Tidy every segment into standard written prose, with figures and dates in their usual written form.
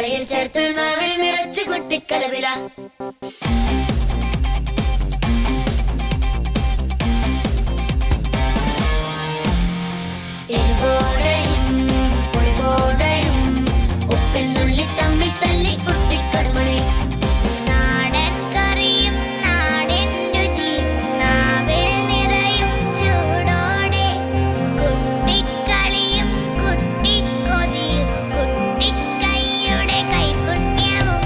അരയിൽ ചേർത്ത് നാവിൽ നിറച്ച് കുട്ടിക്കലവില. എരിവോടെയും പുളിവോടെയും ഉപ്പിൽ നുള്ളി തമ്മിൽ തല്ലി കുട്ടിക്കടുമണി. നാടൻ കറിയും നാടൻ രുചിയും നാവിൽ നിറയും ചൂടോടെ. കുട്ടിക്കളിയും കുട്ടിക്കൊതിയും കുട്ടിക്കൈയുടെ കൈപുണ്യവും.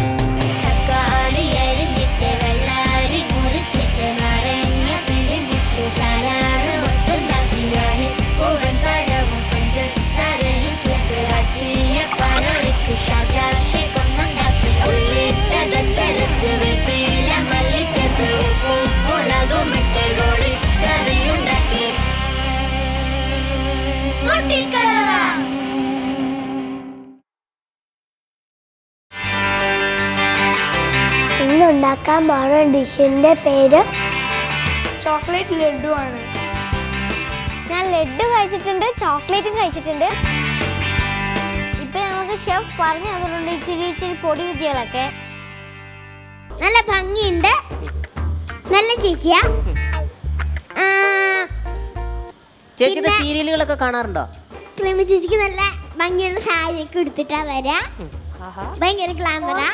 തക്കാളി അരിഞ്ഞിട്ട് വെള്ളരി മുറിച്ചിട്ട് നാരങ്ങ പിഴിഞ്ഞിട്ട് സലാഡ് മൊത്തണ്ടാക്കിയാണ്. പൂവൻ പഴവും പഞ്ചസാരയും ചേർത്ത് അച്ചിയ പഴൊഴിച്ച് ഷാജാഷി കൊന്നുണ്ടാക്കി. ഉള്ളി ചതച്ചരച്ച് വേപ്പില മല്ലി ചേർത്ത് ഉപ്പും മുളകും ഇട്ട് കോഴിക്കറിയുണ്ടാക്കി. കുട്ടിക്കലവറ. ഇന്നുണ്ടാക്കാൻ പോകുന്ന ഡിഷിന്റെ പേര് ചോക്ലേറ്റ് ലഡു ആണ്. ഞാൻ ലഡു കഴിച്ചിട്ടുണ്ട്, ചോക്ലേറ്റും കഴിച്ചിട്ടുണ്ട്. ഇപ്പൊ നമുക്ക് ഷെഫ് പറഞ്ഞു തന്നിട്ടുണ്ട് ഇച്ചിരി ഇച്ചിരി പൊടി വിദ്യകളൊക്കെ. നല്ല ഭംഗിയുണ്ട്, നല്ല ചേച്ചിയാ. ചേച്ചിയുടെ സീരിയലുകളൊക്കെ കാണാറുണ്ടോ? പ്രേമ ചേച്ചിക്ക് നല്ല ഭംഗിയുള്ള സാരിയൊക്കെ എടുത്തിട്ടാ വരാ. ഭയങ്കര ഗ്ലാമറാ.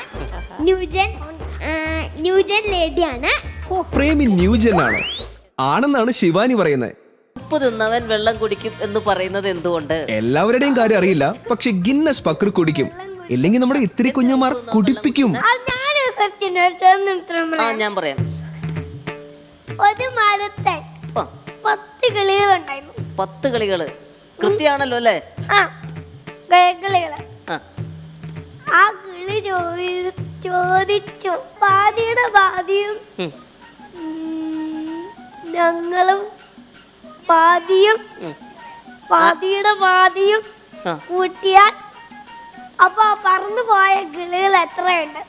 ന്യൂജൻ ലേഡിയാണ്. ഓ, പ്രേമി ന്യൂജൻ ആണ് ആണെന്നാണ് ശിവാനി പറയുന്നത്. ഉപ്പ് തിന്നവൻ വെള്ളം കുടിക്കും എന്ന് പറയുന്നത് എന്തുകൊണ്ട്? എല്ലാവരുടെയും കാര്യം അറിയില്ല, പക്ഷെ ഗിന്നസ് പക്രു കുടിക്കും. ഇല്ലെങ്കിൽ നമ്മുടെ ഇത്തിരി കുഞ്ഞുമാർ കുടിപ്പിക്കും. ഞാൻ പറയാം. ഒരു മരത്തെ 10 കിളികളുണ്ടായിരുന്നു. 10 കളികള് കൃത്യാണല്ലോ അല്ലേ? കിളികള്. ആ കിളി ചോദിച്ചു, പാതിയുടെ പാതിയും ഞങ്ങളും പാതിയും പാതിയുടെ പാതിയും കൂട്ടിയാൽ അപ്പൊ പറന്നു പോയ കിളികൾ എത്രയുണ്ട്?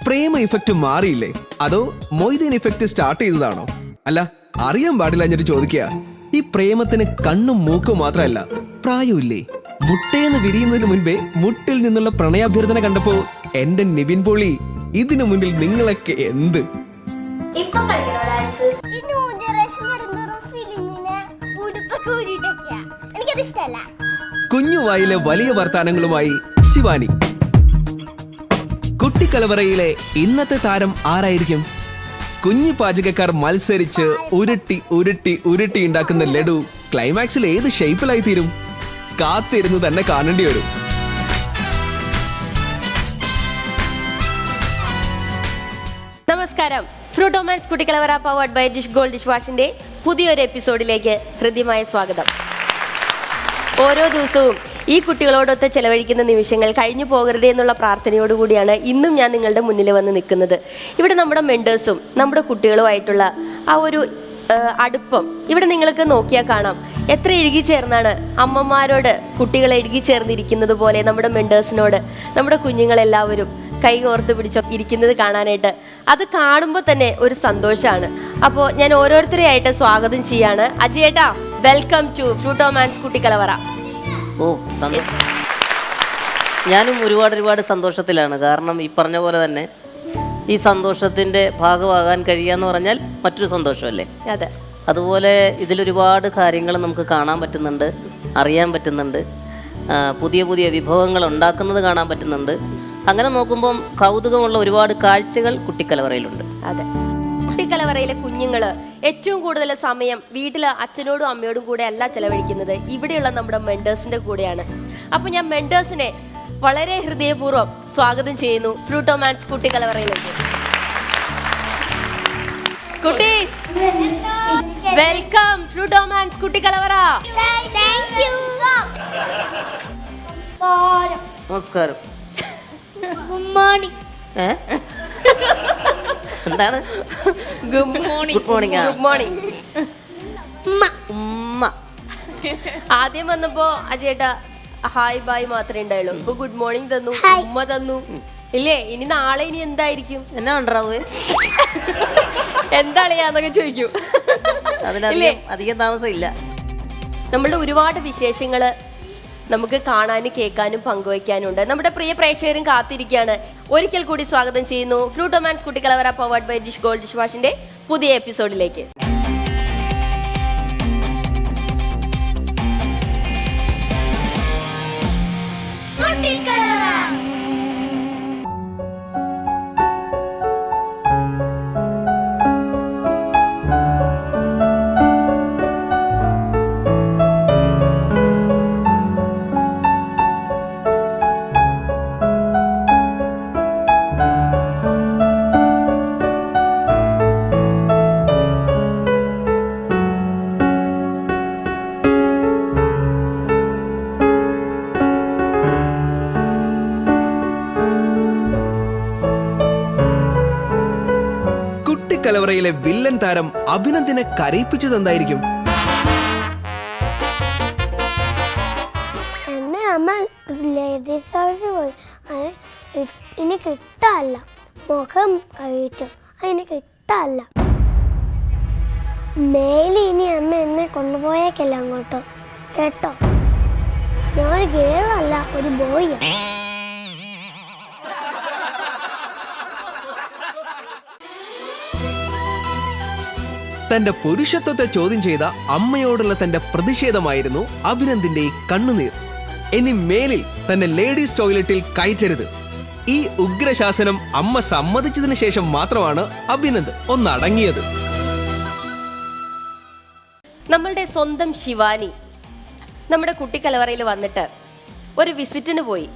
പ്രേമ ഇഫക്റ്റ് മാറിയില്ലേ, അതോ മൊയ്തീൻ ഇഫക്റ്റ് സ്റ്റാർട്ട് ചെയ്തതാണോ? അല്ല, അറിയാൻ പാടില്ല എന്നിട്ട് ചോദിക്കുക. ഈ പ്രേമത്തിന് കണ്ണും മൂക്കും മാത്രമല്ല, പ്രായമില്ലേ? മുട്ടേന്ന് വിരിയുന്നതിന് മുൻപേ മുട്ടിൽ നിന്നുള്ള പ്രണയാഭ്യർത്ഥന കണ്ടപ്പോ എന്റെ നിവിൻ പോളി, ഇതിനു മുന്നിൽ നിങ്ങളൊക്കെ എന്ത്? കുഞ്ഞുവായിലെ വലിയ വർത്താനങ്ങളുമായി ശിവാനി. കുട്ടിക്കലവറയിലെ ഇന്നത്തെ താരം ആരായിരിക്കും? കുഞ്ഞു പാചകക്കാർ മത്സരിച്ച് ഉരുട്ടി ഉരുട്ടി ഉരുട്ടി ഉണ്ടാക്കുന്ന ലഡു ക്ലൈമാക്സിൽ ഏത് ഷേപ്പിലായി തീരും? കാത്തിരുന്ന് തന്നെ കാണേണ്ടി വരും. നമസ്കാരം. Fruitomans Kuttikkalavara powered by dish gold dish വാഷിന്റെ പുതിയൊരു എപ്പിസോഡിലേക്ക് ഹൃദ്യമായ സ്വാഗതം. ഓരോ ദിവസവും ഈ കുട്ടികളോടൊത്ത് ചെലവഴിക്കുന്ന നിമിഷങ്ങൾ കഴിഞ്ഞു പോകരുതേ എന്നുള്ള പ്രാർത്ഥനയോടുകൂടിയാണ് ഇന്നും ഞാൻ നിങ്ങളുടെ മുന്നിൽ വന്ന് നിൽക്കുന്നത്. ഇവിടെ നമ്മുടെ മെൻറ്റേഴ്സും നമ്മുടെ കുട്ടികളുമായിട്ടുള്ള ആ ഒരു അടുപ്പം ഇവിടെ നിങ്ങൾക്ക് നോക്കിയാൽ കാണാം. എത്ര ഇഴുകി ചേർന്നാണ് അമ്മമാരോട് കുട്ടികൾ ഇഴുകി ചേർന്നിരിക്കുന്നത് പോലെ നമ്മുടെ മെൻറ്റേഴ്സിനോട് നമ്മുടെ കുഞ്ഞുങ്ങളെല്ലാവരും കൈ കോർത്ത് പിടിച്ചോ ഇരിക്കുന്നത് കാണാനായിട്ട്. അത് കാണുമ്പോൾ തന്നെ ഒരു സന്തോഷമാണ്. അപ്പോൾ ഞാൻ ഓരോരുത്തരെയായിട്ട് സ്വാഗതം ചെയ്യാണ്. അജയേട്ടാ, വെൽക്കം ടു ഫ്രൂട്ടോമാൻസ് കുട്ടിക്കലവറ. ഓ, ഞാനും ഒരുപാട് സന്തോഷത്തിലാണ്. കാരണം ഈ പറഞ്ഞ പോലെ തന്നെ ഈ സന്തോഷത്തിൻ്റെ ഭാഗമാകാൻ കഴിയാന്ന് പറഞ്ഞാൽ മറ്റൊരു സന്തോഷമല്ലേ? അതെ. അതുപോലെ ഇതിലൊരുപാട് കാര്യങ്ങൾ നമുക്ക് കാണാൻ പറ്റുന്നുണ്ട്, അറിയാൻ പറ്റുന്നുണ്ട്, പുതിയ പുതിയ വിഭവങ്ങൾ ഉണ്ടാക്കുന്നത് കാണാൻ പറ്റുന്നുണ്ട്. അങ്ങനെ നോക്കുമ്പം കൗതുകമുള്ള ഒരുപാട് കാഴ്ചകൾ കുട്ടിക്കലവറയിലുണ്ട്. അതെ. കുട്ടിക്കലവറയിലെ കുഞ്ഞുങ്ങൾ ഏറ്റവും കൂടുതൽ സമയം വീട്ടിൽ അച്ഛനോടും അമ്മയോടും കൂടെ അല്ല ചെലവഴിക്കുന്നത്, ഇവിടെയുള്ള നമ്മുടെ മെൻറ്റേഴ്സിന്റെ കൂടെയാണ്. അപ്പോൾ ഞാൻ മെൻറ്റേഴ്സിനെ വളരെ ഹൃദയപൂർവ്വം സ്വാഗതം ചെയ്യുന്നു ഫ്രൂട്ടോമാൻസ് കുട്ടിക്കലവറയിലേക്ക്. കുട്ടീസ്, വെൽക്കം ഫ്രൂട്ടോമാൻസ് കുട്ടിക്കലവറ. നമസ്കാരം. Good morning. എന്താണ്? Good morning. Good morning. Good morning. ഉമ്മ. ആദ്യം വന്നപ്പോ അജയേട്ടാ ഹായ് ബായ് മാത്രമേ ഉണ്ടായുള്ളൂ. ഇപ്പൊ ഗുഡ് മോർണിംഗ് തന്നു, ഉമ്മ തന്നു. ഇല്ലേ, ഇനി നാളെ ഇനി എന്തായിരിക്കും? എന്നാ ഉണ്ടാവേ? എന്താളിയാന്നൊക്കെ ചോദിക്കൂ. അതിനധികം താമസം ഇല്ല. നമ്മളുടെ ഒരുപാട് വിശേഷങ്ങള് നമുക്ക് കാണാനും കേൾക്കാനും പങ്കുവയ്ക്കാനും ഉണ്ട്. നമ്മുടെ പ്രിയ പ്രേക്ഷകരും കാത്തിരിക്കുകയാണ്. ഒരിക്കൽ കൂടി സ്വാഗതം ചെയ്യുന്നു Fruitomans Kuttikkalavara powered by dish gold dish വാഷിന്റെ പുതിയ എപ്പിസോഡിലേക്ക്. കുട്ടിക്കലവറയിലെ വില്ലൻ താരം അഭിനന്ദിനെ കരയിപ്പിച്ചത് എന്തായിരിക്കും? എന്നെ അമ്മ ലേഡീസ് ഹൗസിൽ പോയി ഇനി കിട്ടാല്ല, മുഖം കഴിച്ചു അതിന് കിട്ടാല്ല. മേലെ ഇനി അമ്മ എന്നെ കൊണ്ടുപോയേക്കല്ല അങ്ങോട്ട്, കേട്ടോ? ഞാനൊരു ഗേളല്ല, ഒരു ബോയ്യാ. തന്റെ പുരുഷത്വത്തെ ചോദ്യം ചെയ്ത അമ്മയോടുള്ള തന്റെ പ്രതിഷേധമായിരുന്നു അഭിനന്ദിന്റെ ഈ കണ്ണുനീർ. ഇനി മേലിൽ തന്നെ ലേഡീസ് ടോയ്ലറ്റിൽ കയറ്റരുത്. ഈ ഉഗ്രശാസനം അമ്മ സമ്മതിച്ചതിന് ശേഷം മാത്രമാണ് അഭിനന്ദ് ഒന്നടങ്ങിയത്. നമ്മളുടെ സ്വന്തം ശിവാനി നമ്മുടെ കുട്ടിക്കലവറയിൽ വന്നിട്ട് ഒരു വിസിറ്റിന് പോയി.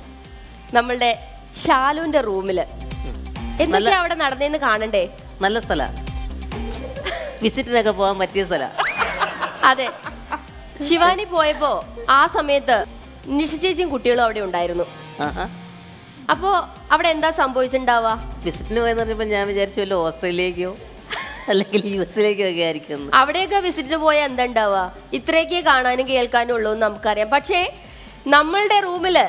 നമ്മളുടെ ഷാലുവിന്റെ റൂമില് എന്തൊക്കെയാ അവിടെ നടന്നേന്ന് കാണണ്ടേ? നല്ല സ്ഥല, വിസിറ്റിനൊക്കെ പോകാൻ പറ്റിയ സ്ഥല. അതെ, ശിവാനി പോയപ്പോ ആ സമയത്ത് നിഷ ചേച്ചിയും കുട്ടികളും അവിടെ ഉണ്ടായിരുന്നു. അപ്പോ അവിടെ എന്താ സംഭവിച്ചിട്ടുണ്ടാവുക? വിസിറ്റിന് പോയെന്ന് പറഞ്ഞപ്പോ ഞാൻ വിചാരിച്ചു വല്ലോ ഓസ്ട്രേലിയക്കോ അല്ലെങ്കിൽ US-ലേക്കോ ഒക്കെ ആയിരിക്കും. അവിടെയൊക്കെ വിസിറ്റിന് പോയാൽ എന്താ ഉണ്ടാവുക? ഇത്രയൊക്കെ കാണാനും കേൾക്കാനും ഉള്ളൂ എന്ന് നമുക്കറിയാം. പക്ഷേ നമ്മളുടെ റൂമില്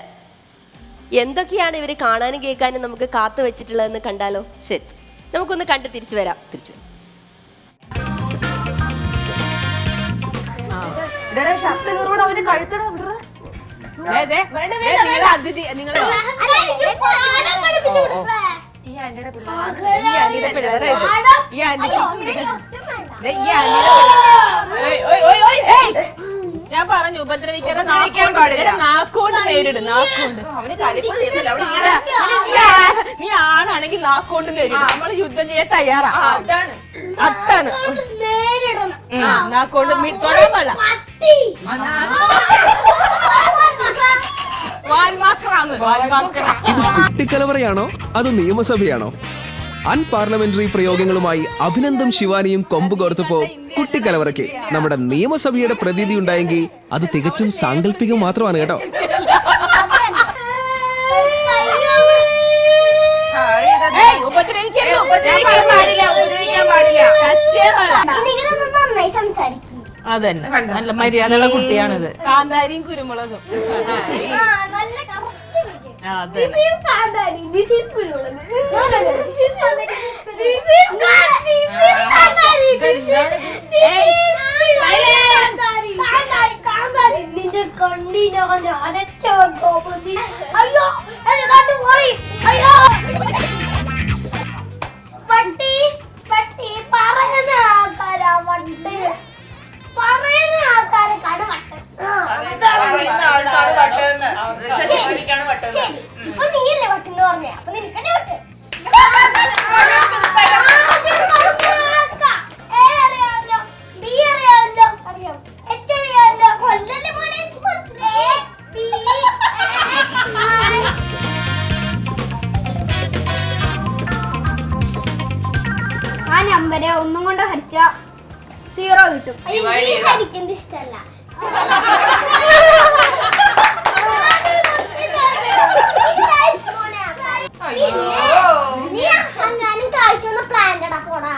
എന്തൊക്കെയാണ് ഇവര് കാണാനും കേൾക്കാനും നമുക്ക് കാത്തു വെച്ചിട്ടുള്ളതെന്ന് കണ്ടാലോ? ശരി, നമുക്കൊന്ന് കണ്ട് തിരിച്ചു വരാം. തിരിച്ചു ഞാൻ പറഞ്ഞു ഉപദ്രവിക്കാതെ നാക്കോണ്ട് നേരിടും. നാക്കോണ്ട് നീ ആണാണെങ്കിൽ നാക്കോണ്ട് നേരിടും. നമ്മള് യുദ്ധം ചെയ്യാൻ തയ്യാറാ. അതാണ് അതാണ് നാക്കോണ്ട് തൊടാൻ പാടില്ല. ഇത് കുട്ടിക്കലവറയാണോ അതോ നിയമസഭയാണോ? അൺപാർലമെന്ററി പ്രയോഗങ്ങളുമായി അഭിനന്ദും ശിവാനിയും കൊമ്പ് കോർത്തപ്പോ കുട്ടിക്കലവറയ്ക്ക് നമ്മുടെ നിയമസഭയുടെ പ്രതീതി ഉണ്ടായെങ്കിൽ അത് തികച്ചും സാങ്കല്പികം മാത്രമാണ് കേട്ടോ. അതന്നെ, നല്ല മര്യാദയുള്ള കുട്ടിയാണിത്. കാന്താരിയും കുരുമുളകും. നീയല്ലേ വട്ടെന്ന് പറഞ്ഞേ, അപ്പൊ നിനക്കല്ലേ വട്ട്. ആ നമ്പരെ ഒന്നും കൊണ്ട് ഹരിച്ച 0 കിട്ടും. ഹരിക്കുന്നത് ഇഷ്ടല്ല. നീ അഹങ്കാരം കാഴ്ച പ്ലാന്റടാ പോടാ.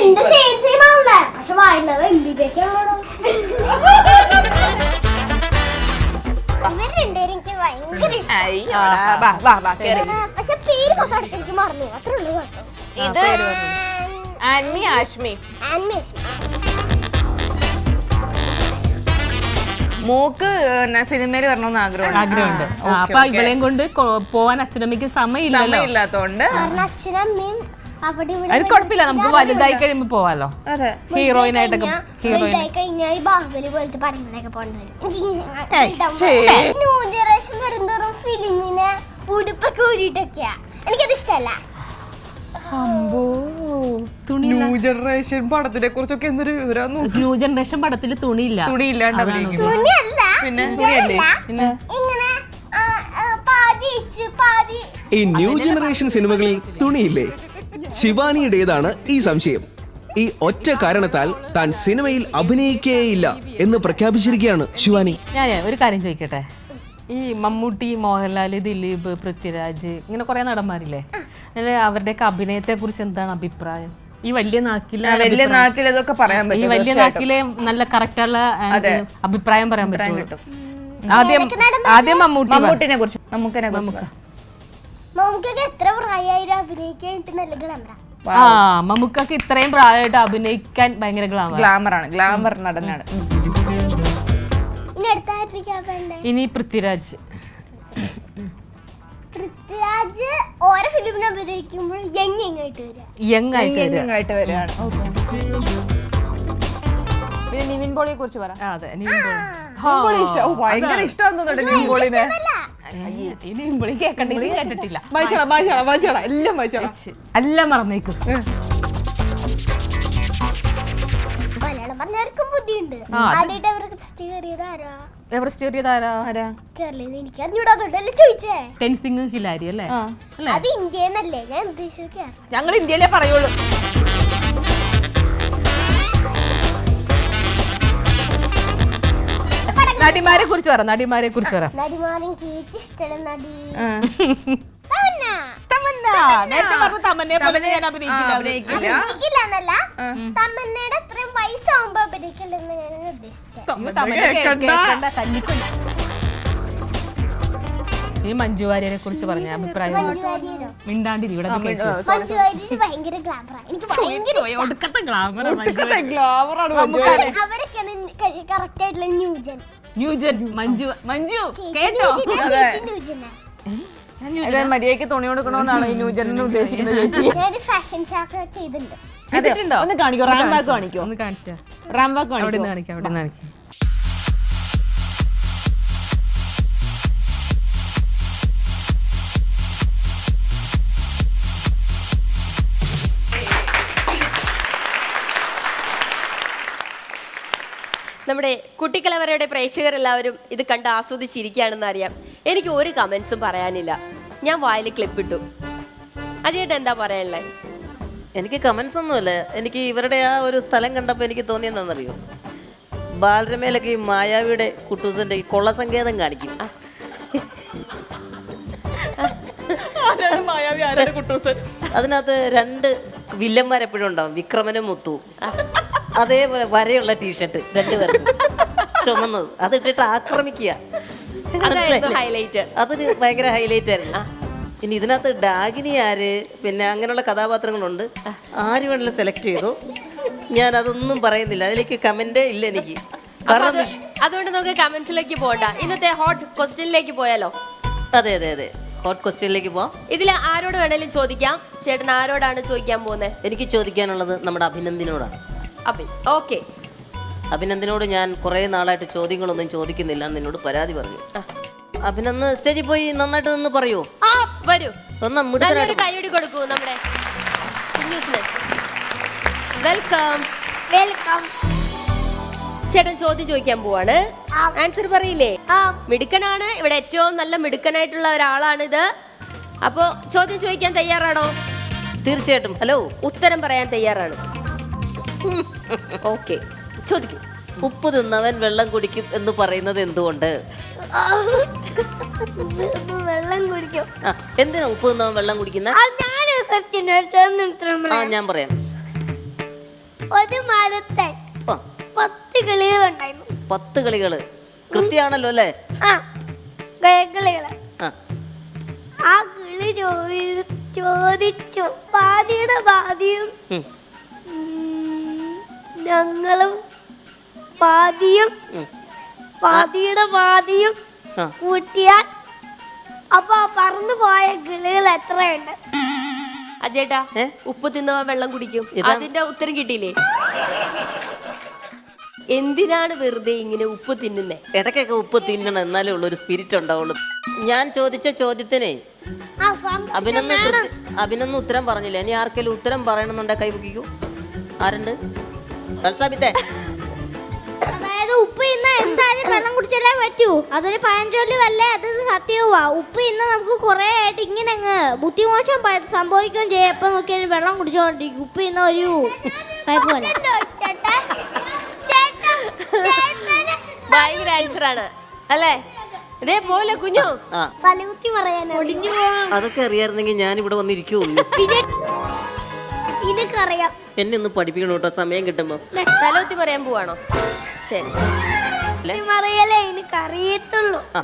എന്റെ സെയിം സെയിം ആണല്ലേ, പക്ഷെ വായുന്നത് MBBK ആണോ? ഇവർ രണ്ടുപേരും എനിക്ക് ഭയങ്കര പക്ഷെ പേര് മൊത്തം അടുത്ത് എനിക്ക് മറന്നു, അത്രേ ഉള്ളൂ. ഇത് ആൻമി ആഷ്മി. മോക്ക് സിനിമയിൽ വരണമെന്ന് ആഗ്രഹമുണ്ട്. അപ്പൊ ഇവളെയും കൊണ്ട് പോവാൻ അച്ഛനമ്മയ്ക്ക് സമയമില്ലാത്തോണ്ട് അത് കുഴപ്പമില്ല, നമുക്ക് വലുതായി കഴിയുമ്പോ പോവാലോ. ഹീറോയിൻ ആയിട്ടൊക്കെ ബാഹുബലി പോലത്തെ പടങ്ങളൊക്കെ പോകേണ്ടി ഫിലിമിന് ഉടുപ്പൊക്കെ ഊരിട്ടൊക്കെയാ. എനിക്കത് ഇഷ്ടല്ല. ന്യൂ ജനറേഷൻ പടത്തിനെ കുറിച്ചൊക്കെ എന്തൊരു വിവരം. ന്യൂ ജനറേഷൻ പടത്തിൽ തുണിയില്ലാണ്ട് അഭിനയിക്കുന്നു. പിന്നെ ഇങ്ങനെ പാതി ഈ ന്യൂ ജനറേഷൻ സിനിമകളിൽ തുണിയില്ലേ? ശിവാനിയുടേതാണ് ഈ സംശയം. ഈ ഒറ്റ കാരണത്താൽ താൻ സിനിമയിൽ അഭിനയിക്കേയില്ല എന്ന് പ്രഖ്യാപിച്ചിരിക്കുകയാണ് ശിവാനി. ഞാൻ ഒരു കാര്യം ചോദിക്കട്ടെ, ഈ മമ്മൂട്ടി, മോഹൻലാൽ, ദിലീപ്, പൃഥ്വിരാജ്, ഇങ്ങനെ കുറെ നടന്മാരില്ലേ, അവരുടെയൊക്കെ അഭിനയത്തെ കുറിച്ച് എന്താണ് അഭിപ്രായം? ഈ വലിയ നാക്കിലെ ഇതൊക്കെ പറയാൻ പറ്റും. ഈ വലിയ നാക്കിലെ നല്ല കറക്റ്റുള്ള അഭിപ്രായം പറയാൻ പറ്റും. ആദ്യം മമ്മൂട്ടിനെ കുറിച്ച്. മമ്മൂക്കൊക്കെ എത്ര പ്രായമായിട്ട് അഭിനയിക്കാനായിട്ട് നല്ല ഗ്ലാമറാ. മമ്മൂക്കൊക്കെ ഇത്രയും പ്രായമായിട്ട് അഭിനയിക്കാൻ ഭയങ്കര ഗ്ലാമർ നടനാണ്. ഇനി പൃഥ്വിരാജ് ഓരോ ഫിലിമിന് അഭിനയിക്കുമ്പോൾ യങ് ആയിട്ട് വരികയാണ്. നിവിൻ പോളിയെ കുറിച്ച് പറ. അതെ, നിവിൻ പോളി ഭയങ്കര ഇഷ്ടമാണെന്നുണ്ട് നിവിൻ പോളിനെ. നിവിൻ പോളി കേട്ടിട്ടില്ല. എല്ലാം മറന്നേക്കും. മലയാളം പറഞ്ഞവർക്കും ബുദ്ധിയുണ്ട്. ആദ്യമായിട്ട് അവർക്ക് എവറസ്റ്റ് കയറിയതാരാ? എനിക്ക് അറിഞ്ഞൂടാത്തോണ്ടല്ലേ ചോദിച്ചേ. ടെൻസിങ് ഹിലാരി അല്ലേ? അത് ഇന്ത്യന്നല്ലേ ഞാൻ ഉദ്ദേശിച്ചത്. ഞങ്ങൾ ഇന്ത്യയിലേ പറയുള്ളൂ. നടിമാരെ കുറിച്ച് പറ. നടിമാരെ ഇഷ്ടമുള്ള നടി നേരത്തെ പറഞ്ഞ തമന്നയെ പോലെ ഞാൻ അഭിനയിക്കില്ല. തമന്നയുടെ അത്രയും വയസ്സാവുമ്പോ അഭിനയിക്കില്ലെന്ന് ഞാൻ ഉദ്ദേശിച്ചത്. ഈ മഞ്ജു വാര്യരെ കുറിച്ച് പറഞ്ഞ അഭിപ്രായം മിണ്ടാണ്ടി ഇവിടെ ഭയങ്കര ഗ്ലാമറാ. എനിക്ക് ഒടുക്കത്തെ ഗ്ലാമർ. അവരൊക്കെയാണ് കറക്റ്റ് ആയിട്ടുള്ള ന്യൂജൻ. മഞ്ജു കേട്ടോ? മര്യാദക്ക് തുണി കൊടുക്കണമെന്നാണ് ഈ ന്യൂജനെ ഉദ്ദേശിക്കുന്നത്. ഫാഷൻ ഷോ ചെയ്തിട്ടുണ്ട്. ഒന്ന് കാണിക്കോ? റാംബാക്ക് കാണിക്കോ? ഒന്ന് കാണിച്ചാ. റാംബാക്ക് അവിടെ കാണിക്കാം. നമ്മുടെ കുട്ടിക്കലവറയുടെ പ്രേക്ഷകരെല്ലാവരും ഇത് കണ്ട് ആസ്വദിച്ചിരിക്കുകയാണെന്ന് അറിയാം. എനിക്ക് ഒരു കമന്റ്സും പറയാനില്ല. ഞാൻ വായിൽ ക്ലിപ്പിട്ടു. അജയേട്ടൻ എന്താ പറയാനുള്ളത്? എനിക്ക് കമന്റ്സ് ഒന്നുമില്ല. എനിക്ക് ഇവരുടെ ആ ഒരു സ്ഥലം കണ്ടപ്പോൾ എനിക്ക് തോന്നിയെന്താണെന്നറിയോ, ബാലരമയിലൊക്കെ ഈ മായാവിയുടെ കുട്ടൂസിന്റെ ഈ കൊള്ളസങ്കേതം കാണിക്കും. അതിനകത്ത് രണ്ട് വില്ലന്മാരെപ്പോഴും ഉണ്ടാവും, വിക്രമനും മുത്തുവും. അതേപോലെ വരെയുള്ള ടീഷർട്ട് രണ്ടുപേർക്കും ചുമന്നത്, അതിട്ടിട്ട് ആക്രമിക്കുക. അതൊരു ഭയങ്കര ഹൈലൈറ്റ് ആയിരുന്നു. ഇനി ഇതിനകത്ത് ഡാഗിനി ആര്, പിന്നെ അങ്ങനെയുള്ള കഥാപാത്രങ്ങളുണ്ട്. ആര് വേണമെങ്കിലും സെലക്ട് ചെയ്തു. ഞാൻ അതൊന്നും പറയുന്നില്ല, അതിലേക്ക് കമന്റേ ഇല്ല എനിക്ക്. കാരണം അതുകൊണ്ട് നമുക്ക് കമന്റ്സിലേക്ക് പോകണ്ട. ഇന്നത്തെ ഹോട്ട് ക്വസ്റ്റ്യനിലേക്ക് പോയാലോ? അതെ അതെ അതെ, ഹോട്ട് ക്വസ്റ്റ്യനിലേക്ക് പോവാം. ഇതിൽ ആരോട് വേണേലും ചോദിക്കാം. ചേട്ടൻ ആരോടാണ് ചോദിക്കാൻ പോകുന്നത്? എനിക്ക് ചോദിക്കാനുള്ളത് നമ്മുടെ അഭിനന്ദിനോടാണ്. ഓക്കെ. അഭിനന്ദിനോട് ഞാൻ കുറെ നാളായിട്ട് ചോദ്യങ്ങളൊന്നും ചോദിക്കുന്നില്ല എന്ന് എന്നോട് പരാതി പറഞ്ഞു. അഭിനന്ദ് സ്റ്റേജിൽ പോയി നന്നായിട്ട് നിന്ന് പറയൂ. വരൂ, നല്ലൊരു കൈയടി കൊടുക്കൂ നമ്മുടെ ന്യൂസിന്. വെൽക്കം. ചേട്ടൻ ചോദ്യം ചോദിക്കാൻ പോവാണ്. ആൻസർ പറയില്ലേ? മിടുക്കനാണ്, ഇവിടെ ഏറ്റവും നല്ല മിടുക്കനായിട്ടുള്ള ഒരാളാണിത്. അപ്പോ ചോദ്യം ചോദിക്കാൻ തയ്യാറാണോ? തീർച്ചയായിട്ടും. ഹലോ. ഉത്തരം പറയാൻ തയ്യാറാണ്. ഓക്കെ, ചോദിക്കൂ. ഉപ്പ് തിന്നവൻ വെള്ളം കുടിക്കും എന്ന് പറയുന്നത് എന്തുകൊണ്ട്? വെള്ളം കുടിക്കും. എന്തിനാ ഉപ്പ് തിന്നവൻ വെള്ളം കുടിക്കുന്ന? ഞാൻ പറയാം. ഒരു മരത്തിൽ 10 കിളികളുണ്ടായിരുന്നു. 10 കിളികള് കൃത്യമാണല്ലോ അല്ലേ? കിളികള്. ആ കിളി ചോദിച്ചു, പാതിയുടെ പാതിയും ഞങ്ങളും പാതിയും പാതിയുടെ പാതിയും ആ. കൂട്ടിയാൽ അപ്പൊ പറന്നു പോയ കിളികൾ എത്രയുണ്ട്? അജേട്ടാ ഉപ്പ് തിന്നവ വെള്ളം കുടിക്കും, അതിന്റെ ഉത്തരം കിട്ടിയില്ലേ? എന്തിനാണ് വെറുതെ ഇങ്ങനെ ഉപ്പ് തിന്നുന്നേ? ഇടയ്ക്കൊക്കെ ഉപ്പ് തിന്നണം, എന്നാലേ ഉള്ളൂ ഒരു സ്പിരിറ്റ് ഉണ്ടാവുള്ളൂ. ഞാൻ ചോദിച്ച ചോദ്യത്തിനെ ആ, സംശയം അഭിനൊന്നും ഉത്തരം പറഞ്ഞില്ല. ഇനി ആർക്കെങ്കിലും ഉത്തരം പറയണമെന്നുണ്ടെ കൈ പൊക്കിക്കൂ. ആരുണ്ട്? അൽസാബിത്തെ. അതായത് ഉപ്പ് ഇന്ന് എന്തായാലും വെള്ളം കുടിച്ചാലേ പറ്റൂ. അതൊരു പഴഞ്ചൊല്ലുമല്ലേ, അത് സത്യവുമാ. ഉപ്പ് ഇന്ന് നമുക്ക് കുറെ ആയിട്ട് ഇങ്ങനെ അങ്ങ് ബുദ്ധിമോശം സംഭവിക്കുകയും ചെയ്യും. എപ്പം നോക്കിയാലും വെള്ളം കുടിച്ചോണ്ടിരിക്കും. ഉപ്പ് ഇന്ന് ഒരു പൈപ്പ് പോലെ. ഭയങ്കര ആൻസർ ആണ് അല്ലേ? ഇതേപോലെ കുഞ്ഞു ആ, തലകുത്തി പറയാൻ ഒടിഞ്ഞു പോകാൻ അതൊക്കെ അറിയായിരുന്നെങ്കിൽ ഞാൻ ഇവിടെ വന്നിരിക്കുള്ളൂ. ഇതൊക്കെ അറിയാം. എന്നെ ഒന്ന് പഠിപ്പിക്കണം കേട്ടോ, സമയം കിട്ടുമ്പോ. തലകുത്തി പറയാൻ പോവാണോ? ശരി. പറയലേ എനിക്ക് അറിയത്തുള്ളൂ. ആ.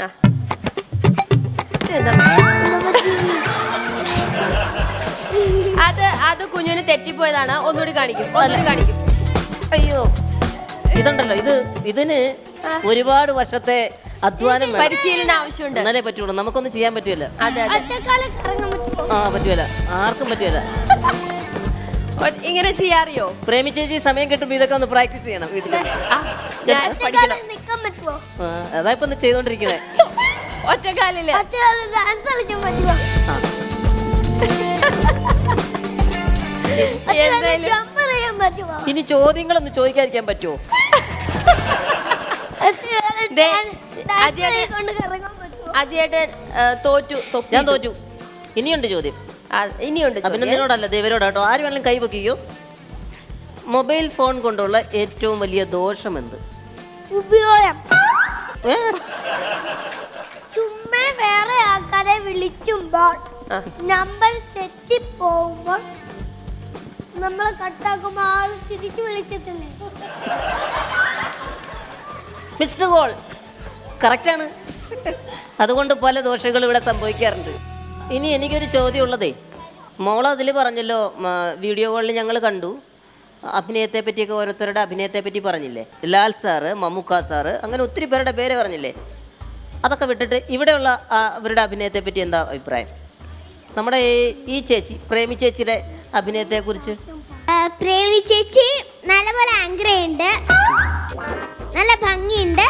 അത് കുഞ്ഞുവിന് തെറ്റിപ്പോയതാണ്. ഒന്നുകൂടി കാണിക്കും. അയ്യോ, ഇതുണ്ടല്ലോ, ഇതിന് ഒരുപാട് വർഷത്തെ അധ്വാനം വേണം. പരിശീലനം ആവശ്യമുണ്ട്, എന്നാലേ പറ്റുള്ളൂ. നമുക്കൊന്നും ചെയ്യാൻ പറ്റുമല്ല. അതെ. പറ്റുമല്ല, ആർക്കും പറ്റുമല്ല. ഇങ്ങനെ ചെയ്യാറിയോ? പ്രേമിച്ചേച്ചി സമയം കിട്ടുമ്പോ ഇതൊക്കെ ഒന്ന് പ്രാക്ടീസ് ചെയ്യണം വീട്ടിൽ. ഞാൻ പഠിക്കണം. നിക്കാൻ പറ്റുമോ? അതാ ഇപ്പൊ ഒന്ന് ചെയ്തോണ്ടിരിക്കണേ. ഒറ്റക്കാലില് ഡാൻസ് കളിക്കാൻ പറ്റുമോ? എന്തായാലും ജമ്പ് ചെയ്യാൻ പറ്റുമോ? ഇനി ചോദ്യങ്ങളൊന്ന് ചോദിക്കാതിരിക്കാൻ പറ്റുമോ? ദേ, കൊണ്ട് കറങ്ങാൻ പറ്റുമോ? അജയേട്ടൻ തോറ്റു. ഞാൻ തോറ്റു. ഇനിയുണ്ട് ചോദ്യം. ഇനിയുണ്ട് ചോദ്യം. അഭിനന്ദനോടല്ല, ദേവരോടാട്ടോ. ആര് വേണമെങ്കിലും കൈ വെക്കിയോ. മൊബൈൽ ഫോൺ കൊണ്ടുള്ള ഏറ്റവും വലിയ ദോഷം എന്ത്? ഉപയോഗം. ഏ? ചുമ്മാ വേറെ ആൾക്കാരെ വിളിക്കുമ്പോൾ നമ്പർ തെറ്റിപ്പോകുമ്പോൾ നമ്മൾ കട്ടാക്കുമ്പോൾ ആൾ തിരിച്ചു വിളിക്കത്തില്ലേ? Missed call. കറക്റ്റാണ്. അതുകൊണ്ട് പല ദോഷങ്ങളും ഇവിടെ സംഭവിക്കാറുണ്ട്. ഇനി എനിക്കൊരു ചോദ്യം ഉള്ളതേ, മോൾ അതിൽ പറഞ്ഞല്ലോ, വീഡിയോ കോളിൽ ഞങ്ങൾ കണ്ടു അഭിനയത്തെ പറ്റിയൊക്കെ, ഓരോരുത്തരുടെ അഭിനയത്തെ പറ്റി പറഞ്ഞില്ലേ? ലാൽ സാറ്, മമ്മൂക്ക സാറ്, അങ്ങനെ ഒത്തിരി പേരുടെ പേര് പറഞ്ഞില്ലേ? അതൊക്കെ വിട്ടിട്ട് ഇവിടെയുള്ള അവരുടെ അഭിനയത്തെ പറ്റി എന്താ അഭിപ്രായം? നമ്മുടെ ഈ ചേച്ചി, പ്രേമി ചേച്ചിയുടെ അഭിനയത്തെക്കുറിച്ച്. പ്രേമി ചേച്ചി നല്ലപോലെ ആഗ്രഹമുണ്ട്, നല്ല ഭംഗിയുണ്ട്,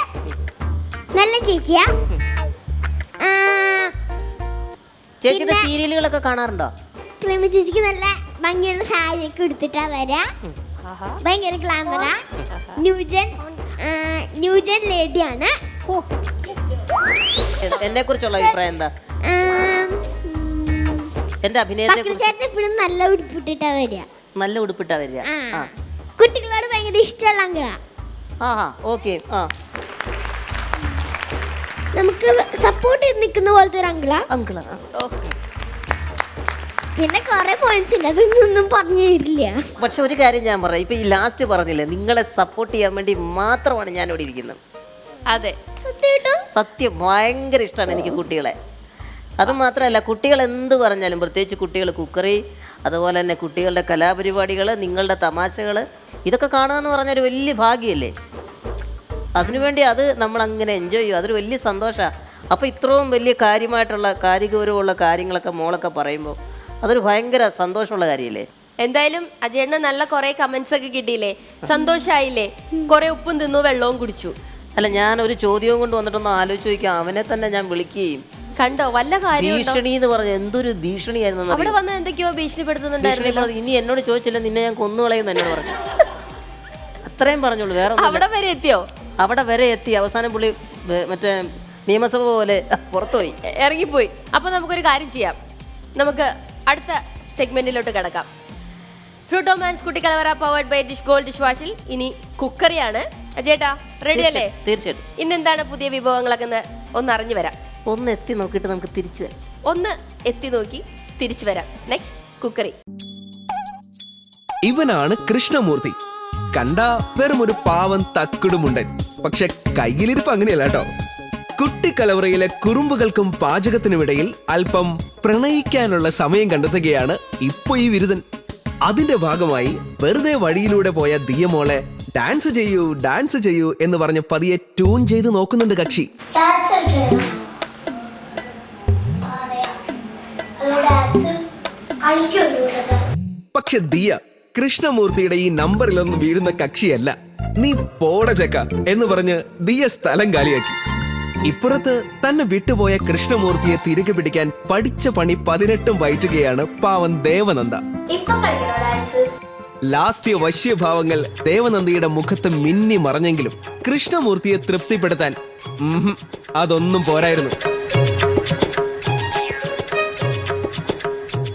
നല്ല ചേച്ചിയാ. ചേച്ചിയുടെ സീരിയലുകളൊക്കെ കാണാറുണ്ടോ? പ്രേമി ചേച്ചിക്ക് നല്ല ഭംഗിയുള്ള സാരി ഒക്കെ എടുത്തിട്ടാ വരാ. ഭയങ്കര ഗ്ലാമറാ. ന്യൂജൻ ലേഡിയാണ്. എന്നെ കുറിച്ചുള്ള അഭിപ്രായം എന്താ? എന്റെ അഭിനയത്തെ ചേട്ടൻ എപ്പോഴും നല്ല ഉടുപ്പിട്ടിട്ടാ വരിക. നല്ല ഉടുപ്പിട്ടാ വരിക. കുട്ടികളോട് ഭയങ്കര ഇഷ്ടമുള്ള അങ്കിളാ. ഓക്കെ. നമുക്ക് സപ്പോർട്ട് ചെയ്ത് നിൽക്കുന്ന പോലത്തെ ഒരു അങ്കിളാ. അങ്കിള്. പിന്നെ കുറെ പോയിന്റ്സ് ഉണ്ട്, അതൊന്നും പറഞ്ഞു തരില്ല. പക്ഷെ ഒരു കാര്യം ഞാൻ പറയാം, ഇപ്പൊ ഈ ലാസ്റ്റ് പറഞ്ഞില്ലേ, നിങ്ങളെ സപ്പോർട്ട് ചെയ്യാൻ വേണ്ടി മാത്രമാണ് ഞാൻ ഇവിടെ ഇരിക്കുന്നത്. അതെ, സത്യം. ഭയങ്കര ഇഷ്ടമാണ് എനിക്ക് കുട്ടികളെ. അത് മാത്രമല്ല, കുട്ടികൾ എന്ത് പറഞ്ഞാലും, പ്രത്യേകിച്ച് കുട്ടികൾ കുക്കറി, അതുപോലെ തന്നെ കുട്ടികളുടെ കലാപരിപാടികൾ, നിങ്ങളുടെ തമാശകൾ, ഇതൊക്കെ കാണുക എന്ന് പറഞ്ഞാൽ ഒരു വലിയ ഭാഗ്യമല്ലേ? അതിനുവേണ്ടി അത് നമ്മളങ്ങനെ എൻജോയ് ചെയ്യും. അതൊരു വലിയ സന്തോഷമാണ്. അപ്പോൾ ഇത്രയും വലിയ കാര്യമായിട്ടുള്ള കാര്യഗൗരവമുള്ള കാര്യങ്ങളൊക്കെ മോളൊക്കെ പറയുമ്പോൾ അതൊരു ഭയങ്കര സന്തോഷമുള്ള കാര്യമല്ലേ? എന്തായാലും അജയേട്ടന് നല്ല കുറെ കമന്റ്സ് ഒക്കെ കിട്ടിയില്ലേ? സന്തോഷായില്ലേ? കുറെ ഉപ്പും തിന്നു, വെള്ളവും കുടിച്ചു. അല്ല, ഞാൻ ഒരു ചോദ്യവും കൊണ്ട് വന്നിട്ടൊന്ന് ആലോചിച്ച് നോക്കിയാൽ അവനെ തന്നെ ഞാൻ വിളിക്കുകയും. കണ്ടോ, വല്ല കാര്യം ഭീഷണി എന്ന് പറഞ്ഞ എന്തൊരു ഭീഷണിയായിരുന്നു. അവിടെ വന്ന് എന്തൊക്കെയോ ഭീഷണിപ്പെടുത്തുന്നുണ്ടായിരുന്നു. ഇനി എന്നോട് ചോദിച്ചില്ല, നിന്നെ ഞാൻ കൊന്നുകളയെന്ന് എന്നോട് പറഞ്ഞു. അത്രയും പറഞ്ഞോളൂ, വേറെ അവിടെ വരെ എത്തിയോ? അവിടെ വരെ എത്തി. അവസാനം പുള്ളി മറ്റേ നിയമസഭ പോലെ പുറത്തുപോയി, ഇറങ്ങിപ്പോയി. അപ്പൊ നമുക്കൊരു കാര്യം ചെയ്യാം, നമുക്ക് അടുത്ത സെഗ്മെന്റിലോട്ട് കിടക്കാം. Fruitomans Kuttikkalavara powered by dish gold dish വാഷിൽ ഇനി കുക്കറിയാണ്. അജേട്ടാ റെഡി അല്ലേ? തീർച്ചയായിട്ടും. ഇന്ന് എന്താണ് പുതിയ വിഭവങ്ങളൊക്കെ ഒന്ന് അറിഞ്ഞു വരാം. ഒന്ന് എത്തി നോക്കിയിട്ട് നമുക്ക് തിരിച്ചു വരാം. ഒന്ന് എത്തി നോക്കി തിരിച്ചു വരാം. Next cookery. ഇവനാണ് കൃഷ്ണമൂർത്തി. കണ്ട വെറും ഒരു പാവം തക്കിടുമുണ്ടൻ. പക്ഷെ കയ്യിലിരിപ്പ് അങ്ങനെയല്ല കേട്ടോ. കുട്ടിക്കലവറയിലെ കുറുമ്പുകൾക്കും പാചകത്തിനുമിടയിൽ അല്പം പ്രണയിക്കാനുള്ള സമയം കണ്ടെത്തുകയാണ് ഇപ്പൊ ഈ വിരുദൻ. അതിന്റെ ഭാഗമായി വെറുതെ വഴിയിലൂടെ പോയ ദിയ മോളെ ഡാൻസ് ചെയ്യൂ എന്ന് പറഞ്ഞ് പതിയെ ട്യൂൺ ചെയ്ത് നോക്കുന്നുണ്ട് കക്ഷി. പക്ഷെ ദിയ കൃഷ്ണമൂർത്തിയുടെ ഈ നമ്പറിലൊന്നും വീഴുന്ന കക്ഷിയല്ല. നീ പോട ചെക്ക എന്ന് പറഞ്ഞ് ദിയ സ്ഥലം കാലിയാക്കി. ഇപ്പുറത്ത് തന്നെ വിട്ടുപോയ കൃഷ്ണമൂർത്തിയെ തിരികെ പിടിക്കാൻ പഠിച്ച പണി 18 വയറ്റുകയാണ് പാവൻ ദേവനന്ദ. ലാസ്യ വശ്യഭാവങ്ങൾ ദേവനന്ദയുടെ മുഖത്ത് മിന്നി മറഞ്ഞെങ്കിലും കൃഷ്ണമൂർത്തിയെ തൃപ്തിപ്പെടുത്താൻ അതൊന്നും പോരായിരുന്നു.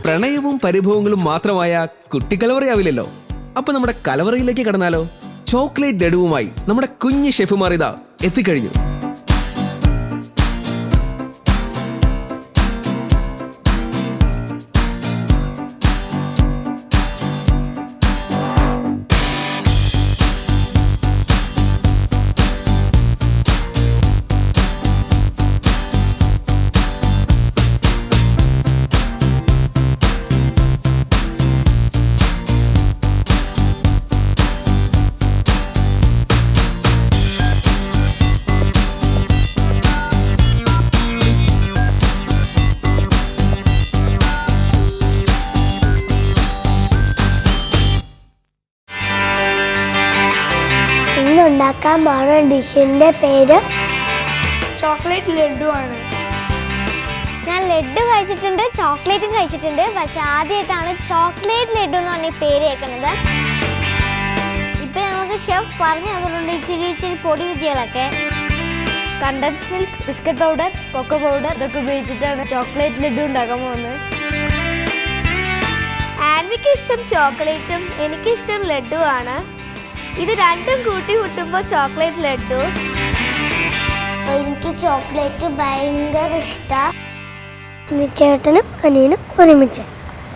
പ്രണയവും പരിഭവങ്ങളും മാത്രമായ കുട്ടിക്കലവറയാവില്ലല്ലോ. അപ്പൊ നമ്മുടെ കലവറയിലേക്ക് കടന്നാലോ? ചോക്ലേറ്റ് ലഡുവുമായി നമ്മുടെ കുഞ്ഞു ഷെഫുമാർ ഇതാ എത്തിക്കഴിഞ്ഞു. ഉണ്ടാക്കാൻ പോകുന്ന ഡിഷിന്റെ പേര് ചോക്ലേറ്റ് ലഡു ആണ്. ഞാൻ ലഡു കഴിച്ചിട്ടുണ്ട്, ചോക്ലേറ്റും കഴിച്ചിട്ടുണ്ട്. പക്ഷെ ആദ്യമായിട്ടാണ് ചോക്ലേറ്റ് ലഡു എന്ന് പറഞ്ഞ പേര് കേൾക്കുന്നത്. ഇപ്പൊ നമുക്ക് ഷെഫ് പറഞ്ഞു തന്നിട്ടുണ്ട് ഇച്ചിരി പൊടി വിദ്യകളൊക്കെ. Condense milk, biscuit powder, cocoa powder ഇതൊക്കെ ഉപയോഗിച്ചിട്ടാണ് ചോക്ലേറ്റ് ലഡു ഉണ്ടാക്കാൻ പോകുന്നത്. ആൻവിക്ക് ഇഷ്ടം ചോക്ലേറ്റും എനിക്കിഷ്ടം ലഡു ആണ്. ഇത് രണ്ടും കൂട്ടി കൂട്ടുമ്പോൾ ചോക്ലേറ്റ് ലഡു. എനിക്ക് ചോക്ലേറ്റ് ഭയങ്കര ഇഷ്ടമാണ്. ചേട്ടനും അനിയനും ഒരുമിച്ച്.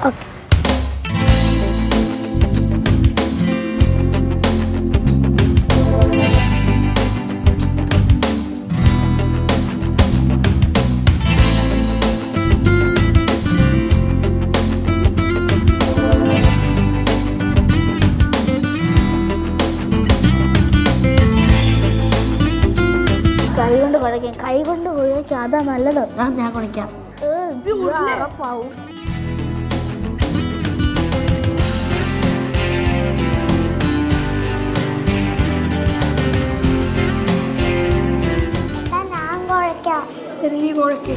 ഓക്കെ. കൈ കൊണ്ട് കുഴയ്ക്കാം, അതാ നല്ലത്. ഞാൻ കുഴയ്ക്കാം. ഞാൻ കുഴയ്ക്കാം. ചെറിയ കുഴക്ക്.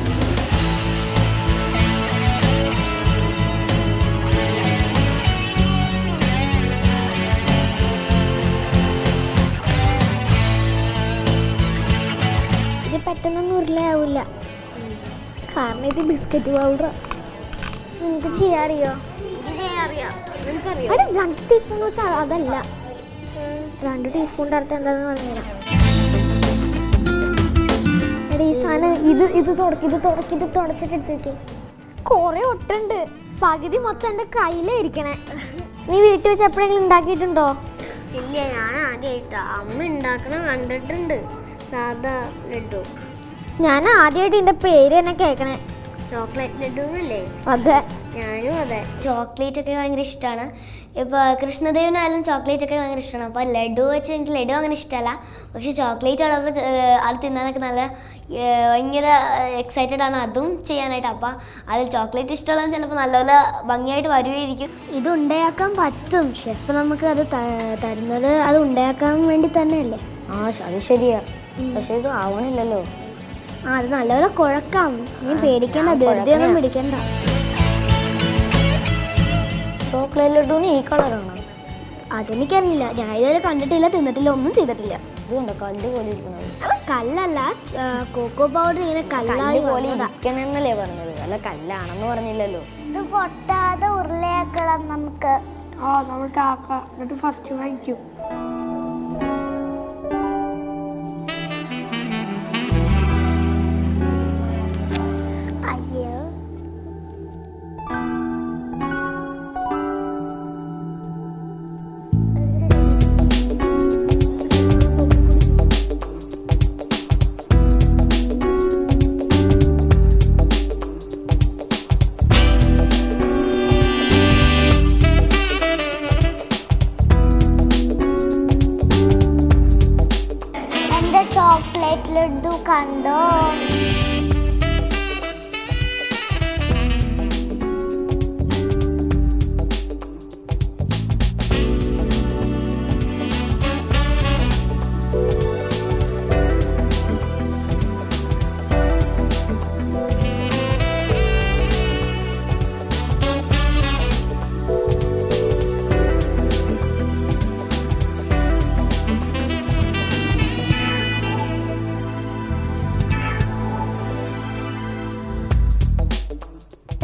പെട്ടെന്നൊന്നും ഉരുളയാവില്ല, കാരണം ഇത് ബിസ്ക്കറ്റ് പൗഡർ. നിനക്ക് ചെയ്യാറിയോ? അവിടെ 2 ടീസ്പൂൺ വെച്ചാൽ അതല്ല, 2 ടീസ്പൂണിൻ്റെ അടുത്ത് എന്താണെന്ന് പറഞ്ഞുതരാം. ഈ സാധനം ഇത് തുടച്ചിട്ട് എടുത്ത് വെക്കേ. കുറേ ഒട്ടുണ്ട്, പകുതി മൊത്തം എൻ്റെ കയ്യിലേ ഇരിക്കണേ. നീ വീട്ടിൽ വെച്ച് എപ്പോഴെങ്കിലും ഉണ്ടാക്കിയിട്ടുണ്ടോ? ഇല്ല, ഞാൻ ആദ്യമായിട്ടാ. അമ്മ ഉണ്ടാക്കണം കണ്ടിട്ടുണ്ട്, സാധാ ലഡു. ഞാൻ ആദ്യമായിട്ട് ഇതിൻ്റെ പേര് തന്നെ കേൾക്കണേ. ചോക്ലേറ്റ് ലഡു അല്ലേ? അതെ, ഞാനും അതെ. ചോക്ലേറ്റ് ഒക്കെ ഭയങ്കര ഇഷ്ടമാണ്. ഇപ്പോൾ കൃഷ്ണദേവനായാലും ചോക്ലേറ്റ് ഒക്കെ ഭയങ്കര ഇഷ്ടമാണ്. അപ്പോൾ ലഡു വെച്ച് എനിക്ക് ലഡു അങ്ങനെ ഇഷ്ടമല്ല. പക്ഷെ ചോക്ലേറ്റ് ഉള്ളപ്പോൾ അത് തിന്നാനൊക്കെ നല്ല ഭയങ്കര എക്സൈറ്റഡ് ആണ് അതും ചെയ്യാനായിട്ട്. അപ്പോൾ അതിൽ ചോക്ലേറ്റ് ഇഷ്ടമുള്ള ചിലപ്പോൾ നല്ലപോലെ ഭംഗിയായിട്ട് വരുമായിരിക്കും. ഇത് ഉണ്ടാക്കാൻ പറ്റും. ഷെഫ് നമുക്ക് അത് തരുന്നത് അത് ഉണ്ടാക്കാൻ വേണ്ടി തന്നെയല്ലേ. അത് ശരിയാ, പക്ഷെ ഇത് ആവണില്ലല്ലോ. അത് നല്ലപോലെ കുഴക്കാം. നീ പേടിക്കണ്ട, ധൃതിയൊന്നും പിടിക്കണ്ട. ചോക്ലേറ്റ് ലഡുവിന് ഈ കളറാണ്? അതെനിക്കറിയില്ല, ഞാൻ ഇതുവരെ കണ്ടിട്ടില്ല, തിന്നിട്ടില്ല, ഒന്നും ചെയ്തിട്ടില്ല. ഇതുണ്ടോ കല്ല് പോലെ ഇരിക്കുന്നത്? കല്ലല്ല, കോക്കോ പൗഡർ ഇങ്ങനെ കല്ലായി പോലെ ഇരിക്കണമെന്നല്ലേ പറഞ്ഞത്, അല്ല കല്ലാണെന്ന് പറഞ്ഞില്ലല്ലോ. ഇത് പൊട്ടാതെ ഉരുളയാക്കണം നമുക്ക്. നമുക്ക് ആക്കാം, എന്നിട്ട് ഫസ്റ്റ് വാങ്ങിക്കും. അയ്യോ,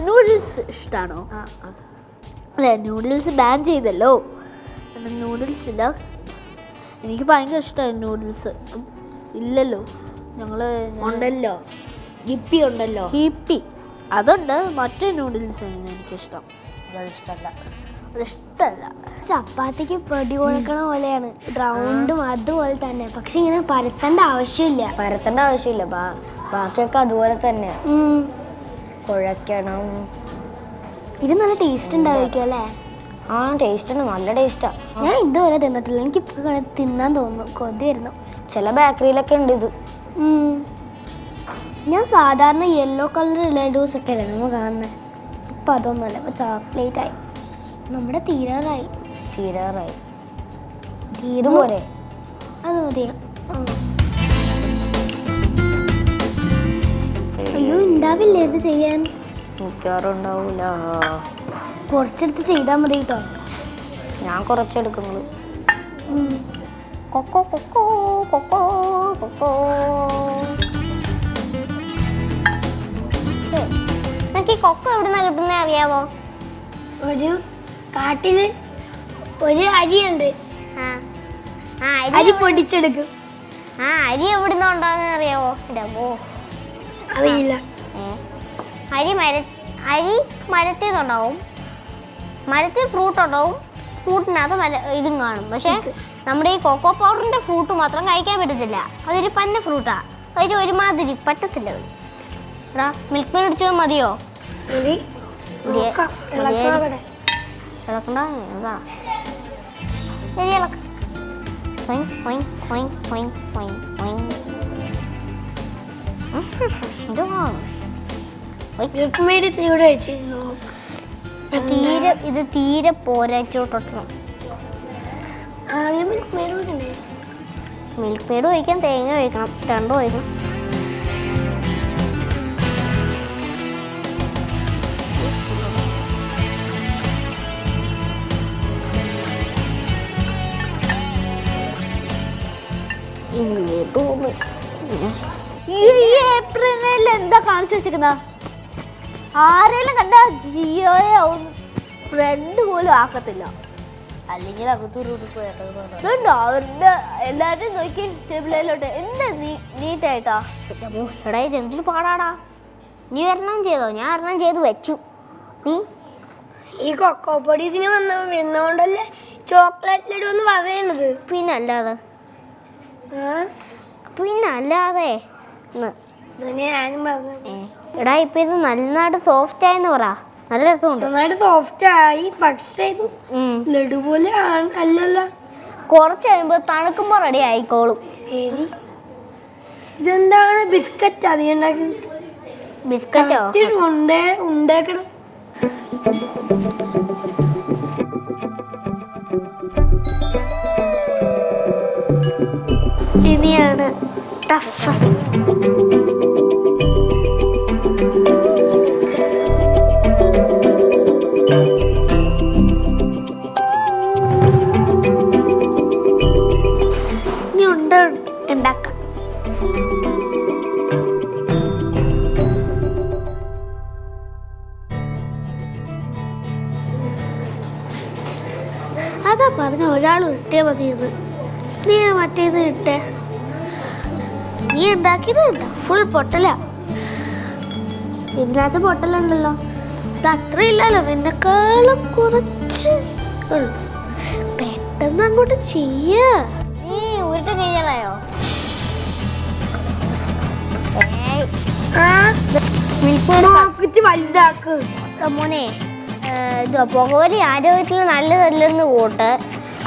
നൂഡിൽസ് ഇഷ്ടമാണോ? അല്ലേ, നൂഡിൽസ് ബാൻ ചെയ്തല്ലോ. നൂഡിൽസില്ല, എനിക്ക് ഭയങ്കര ഇഷ്ടമായി നൂഡിൽസ്. ഇല്ലല്ലോ, ഞങ്ങൾ ഉണ്ടല്ലോ, ഹിപ്പി ഉണ്ടല്ലോ. ഹിപ്പി അതുണ്ട്, മറ്റേ നൂഡിൽസ് എനിക്കിഷ്ടം. അതിഷ്ടമല്ല. ചപ്പാത്തിക്ക് പൊടി കൊടുക്കണ പോലെയാണ്, റൗണ്ടും അതുപോലെ തന്നെ. പക്ഷെ ഇങ്ങനെ പരത്തേണ്ട ആവശ്യമില്ല. ബാക്കിയൊക്കെ അതുപോലെ തന്നെ കുഴക്കണം. ഇത് നല്ല ടേസ്റ്റ് ഉണ്ടായിരിക്കും അല്ലേ? ആ, ടേസ്റ്റ് ഉണ്ട്, നല്ല ടേസ്റ്റാ. ഞാൻ ഇതുവരെ തിന്നിട്ടില്ല, എനിക്ക് തിന്നാൻ തോന്നുന്നു, കൊതി വരുന്നു. ചില ബേക്കറിയിലൊക്കെ ഉണ്ട് ഇത്. ഞാൻ സാധാരണ യെല്ലോ കളർ ലഡൂസ് ഒക്കെ അല്ലേ നമ്മൾ കാണുന്നത്. ഇപ്പം അതൊന്നുമല്ല, ഇപ്പം ചോക്ലേറ്റ് ആയി. നമ്മുടെ തീരാറായി. ഇതുപോലെ അത് മതിയാ. അയ്യോ, ഉണ്ടാവില്ലേ ഇത് ചെയ്യാൻ? മിക്കവാറും ഉണ്ടാവൂല. കുറച്ചെടുത്ത് ചെയ്താൽ മതി കേട്ടോ. ഞാൻ കുറച്ചെടുക്കുന്നത്. Cocoa cocoa cocoa cocoa. എനിക്ക് കൊക്കോ എവിടെ നിന്നാണ് കിട്ടുന്നത് അറിയാമോ? ഒരു കാട്ടില് ഒരു അരിയുണ്ട്, അരി അരി പൊടിച്ചെടുക്കും. അരി എവിടെ നിന്നാ ഉണ്ടാകുന്നത് അറിയാമോ? അറിയില്ല. അരി മരത്തിൽ നിന്നുണ്ടാവും, മരത്തിൽ ഫ്രൂട്ട് ഉണ്ടാവും, ഫ്രൂട്ടിനകത്ത് ഇതും കാണും. പക്ഷെ നമ്മുടെ ഈ കൊക്കോ പൗഡറിന്റെ ഫ്രൂട്ട് മാത്രം കഴിക്കാൻ പറ്റത്തില്ല. അതൊരു പന്ന ഫ്രൂട്ടാ, അതൊരു ഒരുമാതിരി പറ്റത്തില്ല. എടാ, മിൽക്ക് മെയ്ഡ് അടിച്ചാൽ മതിയോ? ഇത് തീരെ പോരാച്ചോട്ടണം. ആദ്യം മിൽക്ക് മെയ്ഡ് ഒഴിക്കണ്ടേ? മിൽക്ക് മെയ്ഡ് ഒഴിക്കാൻ, തേങ്ങ ഒഴിക്കണം, രണ്ടും ഒഴിക്കണം. ഈ ഏപ്രിലിൽ എന്താ കാണിച്ചു വെച്ചിരിക്കുന്ന? ആരെങ്കിലും കണ്ട ജിയോയെ ഫ്രണ്ട് പോലും ആക്കത്തില്ല. അല്ലെങ്കിൽ ഇതുണ്ടോ അവരുടെ എല്ലാവരും നോക്കി ടേബിളിലോട്ട് എന്താ നീറ്റായിട്ടാ. എടാ, ഇത് എന്തൊരു പാടാടാ. നീ ഒരെണ്ണം ചെയ്തോ? ഞാൻ ഒരെണ്ണം ചെയ്ത് വെച്ചു. നീ ഈ കൊക്കോ പൊടി ഇതിന് വന്നോണ്ടല്ലേ ചോക്ലേറ്റ് ലഡു എന്ന് പറയണത്. പിന്നല്ലാതെ ഞാനും പറഞ്ഞു. എടാ, ഇപ്പൊ ഇത് നന്നായിട്ട് സോഫ്റ്റ് ആയെന്ന് പറ. നല്ല രസമുണ്ട്. നന്നായിട്ട് സോഫ്റ്റ് ആയി, പക്ഷേ ഇത് ലഡു പോലെ അല്ലല്ലോ. കുറച്ച് കഴിയുമ്പോ തണുക്കുമ്പോ റെഡി ആയിക്കോളും. ശരി. ഇതെന്താണ് ബിസ്ക്കറ്റ് അധികം ഉണ്ടാക്കി? ബിസ്ക്കറ്റോ? ഉണ്ടാക്കണം. ഇനിയാണ് ടഫസ്റ്റ്. ഇനി ഉണ്ടാക്കാം. അതാ പറഞ്ഞ ഒരാൾ ഇട്ടേ മതിയെന്ന്. നീ മറ്റേത് ഇട്ടേ. നീ ഉണ്ടാക്കിയത് ഫുൾ പൊട്ടല. ഇതിനകത്ത് പൊട്ടലുണ്ടല്ലോ. ഇത് അത്രയില്ലല്ലോ, നിന്നെക്കാളും കുറച്ച് ഉള്ളു. പെട്ടെന്ന് അങ്ങോട്ട് ചെയ്യ. നീ ഉരുട്ട് കഴിയാറായോ? വലുതാക്ക് മോനെ. പുകവലി ആരോഗ്യത്തിന് നല്ലതല്ലെന്ന് കൂട്ട്.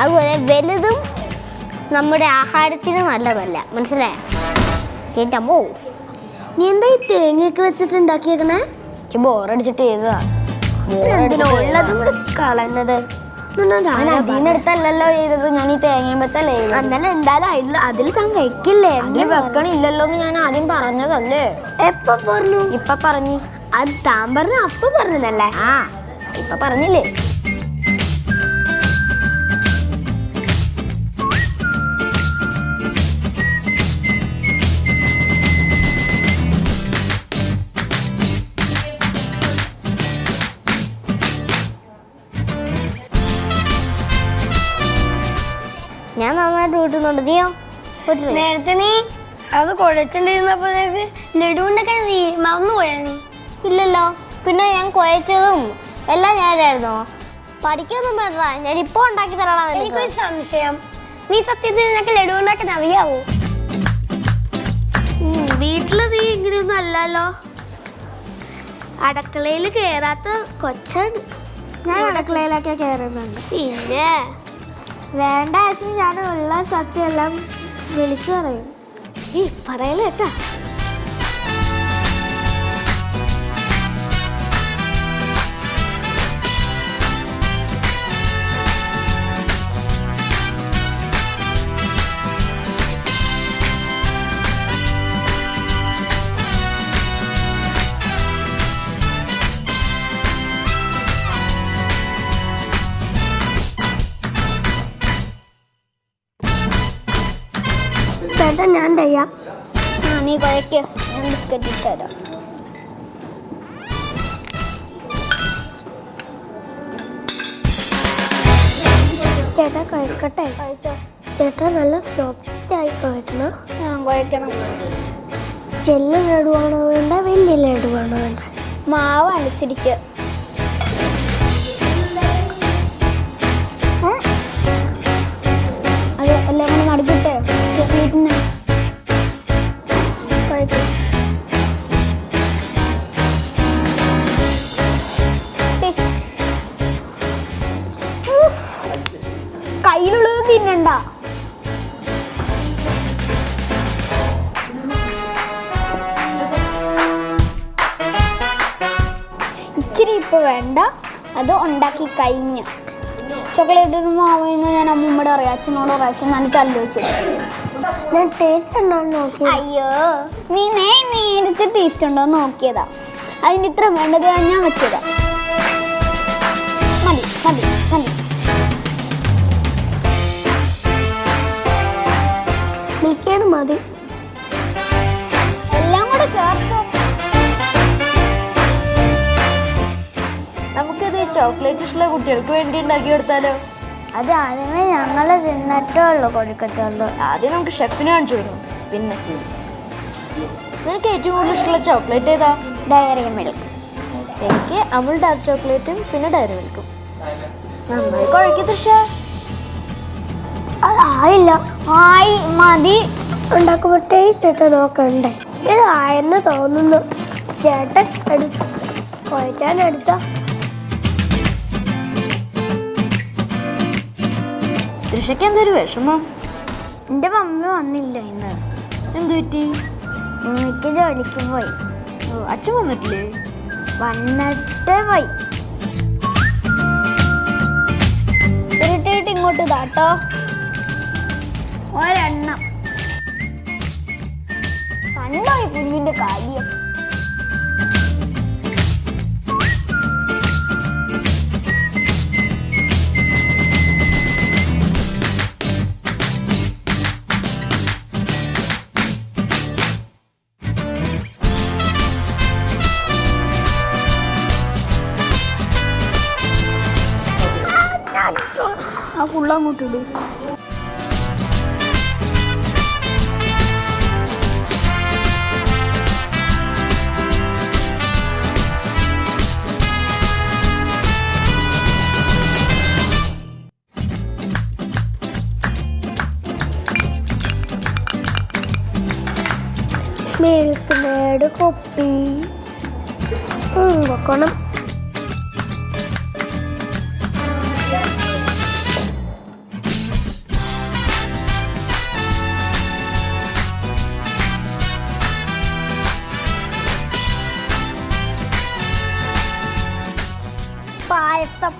അതുപോലെ വലുതും നമ്മുടെ ആഹാരത്തിന് നല്ലതല്ല, മനസ്സിലായോ? എൻ്റെ അമ്മോ, നീ എന്താ ഈ തേങ്ങയൊക്കെ വെച്ചിട്ട് ഉണ്ടാക്കിയേക്കണേ? ബോറടിച്ചിട്ട് ചെയ്തതാ. ഉള്ളതും കൂടെ കളഞ്ഞത് അതിനടുത്തല്ലോ ചെയ്തത്. ഞാൻ ഈ തേങ്ങയും വെച്ചല്ലേ. അന്നേരം എന്തായാലും അതിൽ താൻ വെക്കില്ലേ? അതിൽ വെക്കണില്ലല്ലോ എന്ന് ഞാൻ ആദ്യം പറഞ്ഞതല്ലേ. എപ്പ പറഞ്ഞു? ഇപ്പൊ പറഞ്ഞു. അത് താൻ പറഞ്ഞ അപ്പൊ പറഞ്ഞതല്ലേ? ആ, ഇപ്പൊ പറഞ്ഞില്ലേ. കുഴക്കുന്നുണ്ട്. നീയോ? നേരത്തെ നീ അത് കുഴച്ചിട്ടിരുന്നപ്പോ ലഡുവിന്റെ നീ മറന്നുപോയാ നീ? ഇല്ലല്ലോ. പിന്നെ ഞാൻ കുഴച്ചതും എല്ലാം ഞാനായിരുന്നോ? പഠിക്കൊന്നും വേണ്ട, ഞാൻ ഇപ്പൊ ഉണ്ടാക്കി തരണം. എനിക്കൊരു സംശയം, നീ സത്യത്തിൽ നിനക്ക് ലഡു ഉണ്ടാക്കാൻ അറിയാവോ? വീട്ടില് നീ ഇങ്ങനെയൊന്നും അല്ലല്ലോ. അടുക്കളയിൽ കേറാത്ത കൊച്ചാണ്. ഞാൻ അടുക്കളയിലൊക്കെ കയറുന്നുണ്ട്. പിന്നെ വേണ്ട ആശി, ഞാൻ ഉള്ള സത്യം എല്ലാം വിളിച്ചു പറയും. ഈ പറയല കേട്ടാ. ചേട്ടാ ഞാൻ ചെയ്യാം. നീ കുഴക്ക്, ഞാൻ ബിസ്ക്കറ്റ് ഇട്ട് തരാം. ചേട്ടാ കുഴക്കട്ടെ? ചേട്ടാ നല്ല സോഫ്റ്റ് ആയി കുഴക്കണം. ഞാൻ കുഴക്കണം. ചെല്ലു ലഡുവാണോ വേണ്ട, വലിയ ലഡുവാണോ വേണ്ട? മാവ് അനുസരിച്ച്. അത് എല്ലാം കൂടെ നടുക്കിട്ട് ചോക്ലേറ്റിന് കയ്യിലുള്ളത് തിന്നണ്ട. ഇച്ചിരി ഇപ്പൊ വേണ്ട, അത് ഉണ്ടാക്കി കഴിഞ്ഞ്. ചോക്ലേറ്റ് മാവുന്ന ഞാൻ അമ്മൂമ്മയോട് അറിയാം, അച്ഛനോട് അറിയാം, എനിക്ക് ആലോചിച്ചു. ഞാൻ ടേസ്റ്റ് ഉണ്ടോ നോക്കി. അയ്യോ, നീ നേരത്തെ ടേസ്റ്റ് ഉണ്ടോ നോക്കിയതാ. അതിന് ഇത്ര വേണ്ടത് ഞാൻ വെച്ചതാ. മതി മതി മതി. മിക്കാണ് മതി. എല്ലാം കൂടെ ചേർത്തോ. നമുക്കിത് ചോക്ലേറ്റ് ഇഷ്ടമുള്ള കുട്ടികൾക്ക് വേണ്ടി ഉണ്ടാക്കി കൊടുത്താലോ? അത് ആദ്യമേ ഞങ്ങള് തിന്നിട്ടുള്ളൂ, കൊടുക്കത്തുള്ളൂ. ആദ്യം നമുക്ക് ഷെഫിനെ കാണിച്ചു കൊടുക്കണം. പിന്നെ നിനക്ക് ഏറ്റവും കൂടുതൽ ഇഷ്ടമുള്ള ചോക്ലേറ്റ് ഏതാ? Dairy Milk. എനിക്ക് അമുൽ ഡാർക്ക് ചോക്ലേറ്റും പിന്നെ ഡയറി മിൽക്കും. നന്നായി കുഴക്കി തൃശ. അതായില്ല. ആയി മതി. ഉണ്ടാക്കുമ്പോൾ ടേസ്റ്റ് ഇട്ട് നോക്കണ്ടേ? ഇതായെന്ന് തോന്നുന്നു. ചേട്ടൻ എടുത്തു കുഴച്ചാൻ എടുത്ത. തൃശയ്ക്ക് എന്തൊരു വിഷമം. എൻ്റെ മമ്മി വന്നില്ല ഇന്ന്. എന്തു പറ്റി? മമ്മിക്ക് ജോലിക്ക് പോയി. അച്ഛൻ വന്നിട്ടില്ലേ? വന്നിട്ട് പോയി. ഉരുട്ടിയിട്ട് ഇങ്ങോട്ട് ഇതാട്ടോ. ഒരെണ്ണം കണ്ടോ ഈ കുഞ്ഞിന്റെ കാര്യം. ആ ഫുള്ളങ്ങോട്ടിടും. മിൽക്ക് മേഡ് കുപ്പി വെക്കണം. പായസം.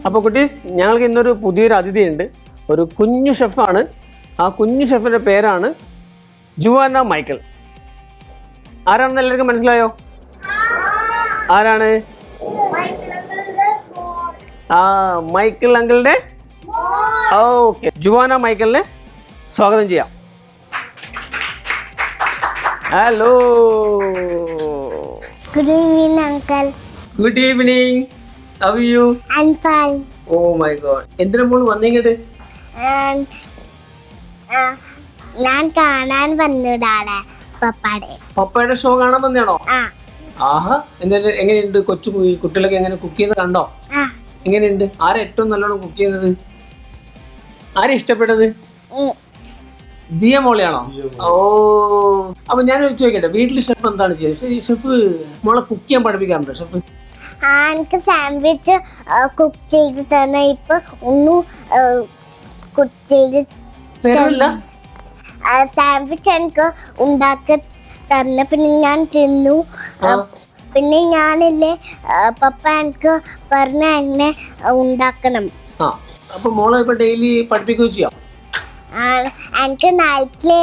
അപ്പോൾ കുട്ടീസ്, ഞങ്ങൾക്ക് ഇന്നൊരു പുതിയൊരു അതിഥിയുണ്ട്. ഒരു കുഞ്ഞു ഷെഫാണ്. ആ കുഞ്ഞു ഷെഫിൻ്റെ പേരാണ് ജുവാന മൈക്കൽ. ആരാണെന്ന് എല്ലാവർക്കും മനസ്സിലായോ? ആരാണ്? ആ, മൈക്കിൾ അങ്കിളുടെ. ഓക്കെ, ജുവാന മൈക്കലിനെ സ്വാഗതം ചെയ്യാം. Hello. Good evening uncle. Good evening. How are you? I am fine. Oh my god. എന്തിനാ മോള് വന്നിങ്ങോട്ട്? ഞാൻ കാണാൻ വന്നതാണ് പപ്പയുടെ ഷോ കാണാൻ വന്നതാണോ? ആഹാ. എന്തായാലും എങ്ങനെയുണ്ട് കൊച്ചു കുട്ടികളൊക്കെ എങ്ങനെ കുക്ക് ചെയ്യുന്നത് കണ്ടോ? എങ്ങനെയുണ്ട്? ആരാ ഏറ്റവും നല്ലോണം കുക്ക് ചെയ്യുന്നത്? ആരാ ഇഷ്ടപ്പെട്ടത്? ദിയ മോളെയാണോ? ഓ, അപ്പൊ ഞാൻ ചോദിക്കട്ടെ, വീട്ടിൽ ഷെഫ് എന്താണ് ചെയ്യുന്നത്? ഷെഫ് മോളെ കുക്ക് ചെയ്യാൻ പഠിപ്പിക്കാറുണ്ടോ ഷെഫ്? എനിക്ക് സാൻഡ്വിച്ച് കുക്ക് ചെയ്ത് തന്നെ ഇപ്പൊ ഒന്നും കുക്ക് ചെയ്ത് സാൻഡ്വിച്ച് എനിക്ക് ഉണ്ടാക്കി തന്നെ. പിന്നെ ഞാൻ തിന്നു. പിന്നെ ഞാനില്ലേ പപ്പ എനിക്ക് പറഞ്ഞ എന്നെ ഉണ്ടാക്കണം. അപ്പൊ മോളെ ഇപ്പൊ ഡെയിലി പഠിപ്പിക്കുകയോ ചെയ്യാം? എനിക്ക് നൈറ്റില്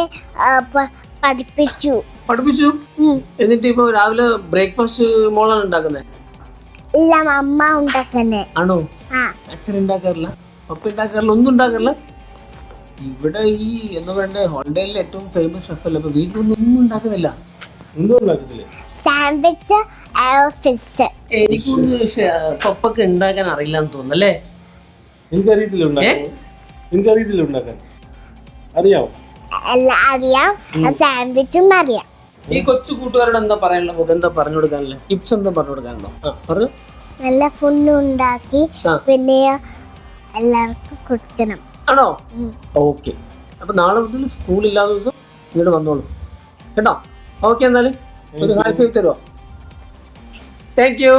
പഠിപ്പിച്ചു. എന്നിട്ട് ഇപ്പൊ രാവിലെ ബ്രേക്ക്ഫാസ്റ്റ് മോളാണ് ഉണ്ടാക്കുന്നത്? ഇല്ല, അമ്മ ഉണ്ടാക്കുന്നേ. ആണോ? അച്ഛൻ ഉണ്ടാക്കാറില്ല? പപ്പ ഉണ്ടാക്കാറില്ല? ഒന്നും ഉണ്ടാക്കാറില്ല? ഇവിടെ ഈ എന്താ പറയണ്ടേ, ഹോളിഡേയിൽ ഏറ്റവും ഫേമസ് ഷെഫ് അല്ലേ? അപ്പൊ വീട്ടിലൊന്നും ഒന്നും ഉണ്ടാക്കുന്നില്ല? Sandwich, fish. എനിക്കൊന്ന് പപ്പക്ക് ഉണ്ടാക്കാൻ അറിയില്ലെന്ന് തോന്നുന്നല്ലേ? എല്ലാം അറിയാം, സാൻഡ്വിച്ചും അറിയാം. ഈ കൊച്ചു കൂട്ടുകാരോട് എന്താ പറയാനുള്ളത്? എന്താ പറഞ്ഞു കൊടുക്കാനല്ലേ? ടിപ്സ് എന്താ പറഞ്ഞു കൊടുക്കാനുണ്ടോ? പറഞ്ഞു. നല്ല ഫുഡ് ഉണ്ടാക്കി പിന്നെ എല്ലാവർക്കും കൊടുക്കണം. ആണോ? ഓക്കെ. അപ്പൊ നാളെ മുതൽ സ്കൂളില്ലാത്ത ദിവസം ഇങ്ങോട്ട് വന്നോളൂ കേട്ടോ. ഓക്കെ, എന്നാലും ഒരു ഹൈ ഫൈവ് തരുമോ? Thank you.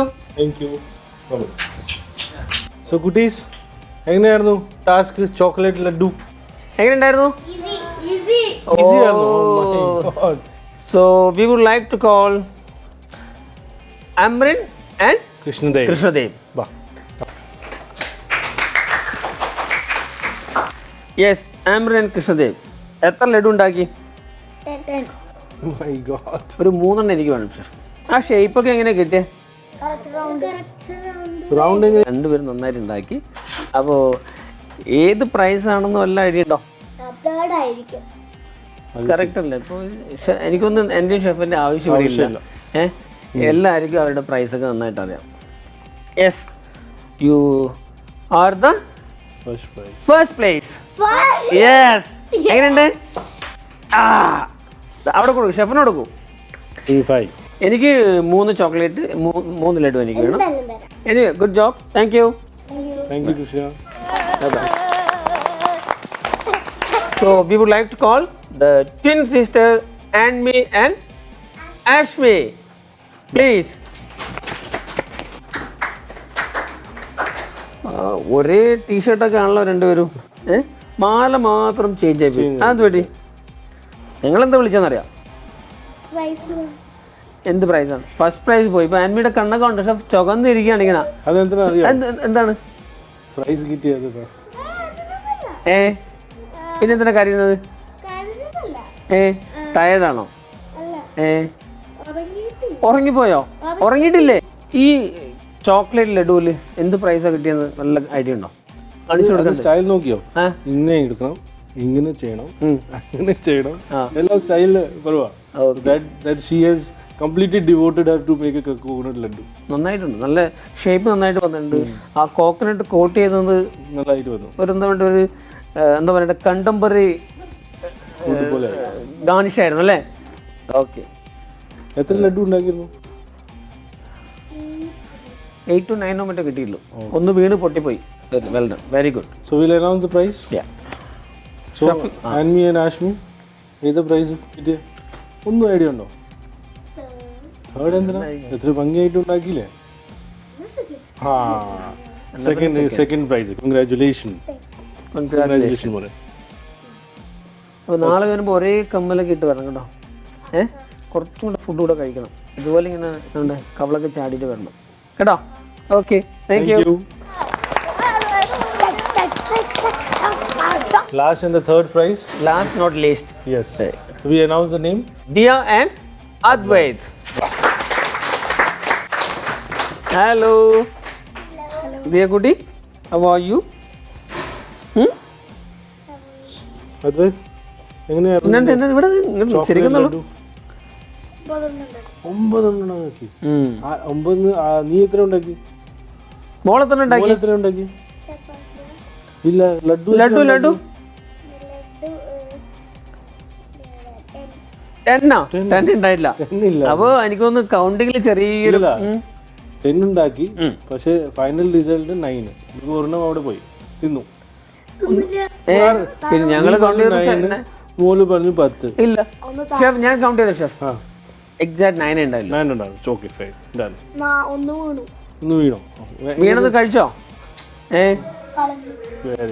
സോ കുട്ടീസ്, എങ്ങനെയായിരുന്നു ടാസ്ക്? ചോക്ലേറ്റ് ലഡു എങ്ങനെയുണ്ടായിരുന്നു? ഈസി ആയിരുന്നു. So we would like to call Amrin and Krishnadev. Yes, Amrin and Krishnadev. എത്ര ലഡു ഉണ്ടാക്കി? ഒരു 3 എനിക്ക് വേണം. ആ ഷേപ്പൊക്കെ എങ്ങനെ കിട്ടിയേ? രണ്ടുപേരും നന്നായിട്ട് ഉണ്ടാക്കി. അപ്പോൾ ഏത് പ്രൈസ് ആണെന്ന് വല്ല ഐഡിയ ഉണ്ടോ? കറക്റ്റ് അല്ലേ? ഇപ്പോൾ എനിക്കൊന്നും എൻ്റെ ഷെഫിൻ്റെ ആവശ്യമില്ല. എല്ലാവർക്കും അവരുടെ പ്രൈസൊക്കെ നന്നായിട്ട് അറിയാം. Yes, you are the first place. Yes. എങ്ങനെയുണ്ട്? അവിടെ കൊടുക്കും, ഷെഫിന് കൊടുക്കും. എനിക്ക് 3 ചോക്ലേറ്റ്, 3 ലഡു എനിക്ക് വേണം. Anyway, good job. Thank you. So we would like to call the twin sister Anmi and Ashmi, please. ഒരേ ടീഷർട്ടൊക്കെ ആണല്ലോ രണ്ടുപേരും. മാല മാത്രം ചേഞ്ച് ആയി പോയി. അത് പറ്റി നിങ്ങളെന്താ വിളിച്ചെന്നറിയാം? എന്ത് പ്രൈസാണ്? ഫസ്റ്റ് പ്രൈസ് പോയി. ഇപ്പൊ ആൻമിയുടെ കണ്ണൊക്കെ ഉണ്ട്, ഷെഫ് ചുവന്നിരിക്കുകയാണ് ഇങ്ങനെ. എന്താണ് പ്രൈസ് കിട്ടിയത്? പിന്നെ എന്തിനാ കരയുന്നത്? ടയർഡാണോ? ഉറങ്ങിപ്പോയോ? ഉറങ്ങിയിട്ടില്ലേ? ഈ ചോക്ലേറ്റ് ലഡുവിൽ എന്ത് പ്രൈസാ കിട്ടിയെന്ന് വല്ല ഐഡിയ ഉണ്ടോ? കാണിച്ചു കൊടുക്കാൻ സ്റ്റൈൽ നോക്കിയോ? ഇങ്ങനെ എടുക്കണം, ഇങ്ങനെ ചെയ്യണം, അങ്ങനെ ചെയ്യണം, എല്ലാം സ്റ്റൈലില് പറയുക. She has completely devoted her to make a coconut laddu. നന്നായിട്ടുണ്ട്, നല്ല ഷേപ്പ് നന്നായിട്ട് വന്നിട്ടുണ്ട്. ആ കോക്കനട്ട് കോട്ട് ചെയ്തത് നല്ലതായിട്ട് വന്നു. ഒരു എന്താ പറയുക കണ്ടംപററി ഗാർണിഷ് ആയിരുന്നു അല്ലേ? ഓക്കെ. എത്ര ലഡു ഉണ്ടാക്കിയിരുന്നു? 8 to 9 മറ്റോ കിട്ടിയുള്ളൂ. ഒന്ന് വീണ് പൊട്ടിപ്പോയി. Well done, very good. So will announce the prize. So Anmi and Ashmi, ഏത് പ്രൈസ് കിട്ടിയ? ഒന്നും ഐഡിയ ഉണ്ടോ? തേർഡ് എന്തിനാ? എത്ര ഭംഗിയായിട്ട് ഉണ്ടാക്കിയില്ലേ? Second prize. കൺഗ്രാറ്റുലേഷൻ. മോനെ. അപ്പോൾ നാളെ വരുമ്പോൾ ഒരേ കമ്മലൊക്കെ ഇട്ട് വരണം കേട്ടോ. കുറച്ചും കൂടെ ഫുഡ് കൂടെ കഴിക്കണം. ഇതുപോലെ ഇങ്ങനെ കവളൊക്കെ ചാടിയിട്ട് വരണം കേട്ടോ. Okay, thank you. Last and the third prize. Last not least. Yes. We announce the name. Diya and Advait. Hello. Diya Kuti, how are you? Advait. എങ്ങനെയാ ഇവിടെ ശരിക്കും 9 ഉണ്ടാക്കി. 9 നീ എത്ര ഉണ്ടാക്കി? മോളെ തന്നെ ഉണ്ടാക്കി. എത്ര ഉണ്ടാക്കി? ഇല്ല ലഡു. 10 ഉണ്ടായില്ല. അപ്പൊ എനിക്കൊന്ന് കൗണ്ടിങ്ങിൽ ചെറിയൊരു 10 ഉണ്ടാക്കി. പക്ഷെ ഫൈനൽ റിസൾട്ട് 9. ഒരെണ്ണം അവിടെ പോയി തിന്നു. പിന്നെ ഞങ്ങള് കൗണ്ട് ചെയ്ത മോള് പറഞ്ഞു 10. ഇല്ല ഷെഫ്, ഞാൻ കൗണ്ട് ചെയ്ത ഷെഫ് എക്സാക്ട് 9 ഉണ്ടായില്ല. 9 ഉണ്ടാവും. Okay fine. ഡൺ. ഒന്ന് വീണു. ഒന്ന് വീണോ? വീണത് കഴിച്ചോ?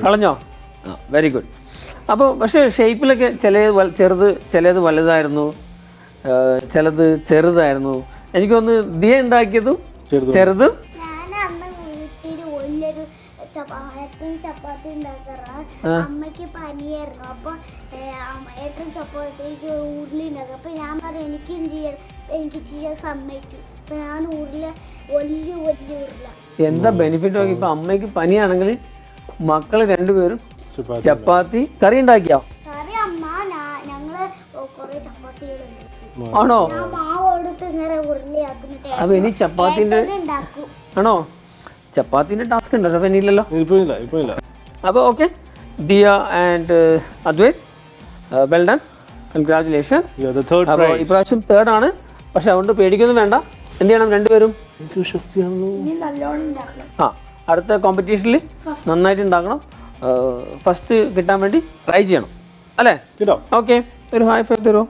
കളഞ്ഞോ? Very good. അപ്പോൾ പക്ഷേ ഷേപ്പിലൊക്കെ ചെറുത് ചിലത് വലുതായിരുന്നു, ചിലത് ചെറുതായിരുന്നു. എനിക്കൊന്ന് ദിയ ഉണ്ടാക്കിയതും ചെറുതും. ഞാൻ അന്ന് വീട്ടിൽ വലിയൊരു ചപ്പാത്തി ഉണ്ടാക്കാറ്. അമ്മയ്ക്ക് പനിയായിരുന്നു. അപ്പൊ ഏട്ടൻ ചപ്പാത്തിക്ക് ഉരുളിണ്ടാക്കും. അപ്പൊ ഞാൻ പറഞ്ഞു എനിക്ക് ചെയ്യാൻ സമ്മതിച്ചു. അപ്പൊ ഞാൻ വലിയ ഉരുള. എന്താ ബെനിഫിറ്റ് നോക്കി? ഇപ്പൊ അമ്മയ്ക്ക് പനിയാണെങ്കിൽ മക്കള് രണ്ടുപേരും ചപ്പാത്തി കറി ഉണ്ടാക്കിയോ? കറി അമ്മ ഞങ്ങള് കൊറേ ചപ്പാത്തികൾ ഉണ്ടാക്കി. ആണോ? ഞാൻ മാവ് എടുത്ത് ഇങ്ങനെ ഉരുളിയാക്കുന്നിട്ട് അപ്പൊ ഇനി ചപ്പാത്തിന്റെ ഉണ്ടാക്കും. ആണോ? ചപ്പാത്തിന്റെ ടാസ്ക് ഉണ്ടോ? അപ്പൊ ഇനിയില്ലല്ലോ. ഇപ്പൊ ഇല്ല. അപ്പോൾ okay, Diya and Advait, well done, congratulation. അപ്പോൾ ഇപ്രാവശ്യം 3rd ആണ്. പക്ഷെ അതുകൊണ്ട് പേടിക്കൊന്നും വേണ്ട. എന്ത് ചെയ്യണം രണ്ടുപേരും? ആ, അടുത്ത കോമ്പറ്റീഷനിൽ നന്നായിട്ട് ഉണ്ടാക്കണം. ഫസ്റ്റ് കിട്ടാൻ വേണ്ടി ട്രൈ ചെയ്യണം അല്ലേ? ഓക്കെ, ഒരു ഹൈ ഫൈവ് തരുമോ?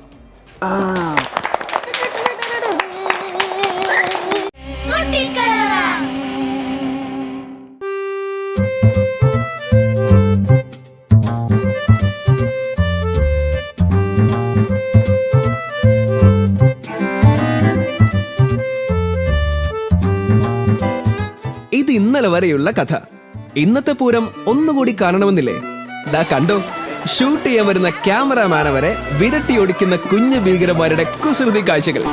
ഇത് ഇന്നലെ വരെയുള്ള കഥ. ഇന്നത്തെ പൂരം ഒന്നുകൂടി കാണണമെന്നില്ലേ? ദാ കണ്ടോ, ഷൂട്ട് ചെയ്യാൻ വരുന്ന ക്യാമറാമാനെ വരെ വിരട്ടി ഓടിക്കുന്ന കുഞ്ഞു ഭീകരന്മാരുടെ കുസൃതി കാഴ്ചകൾ.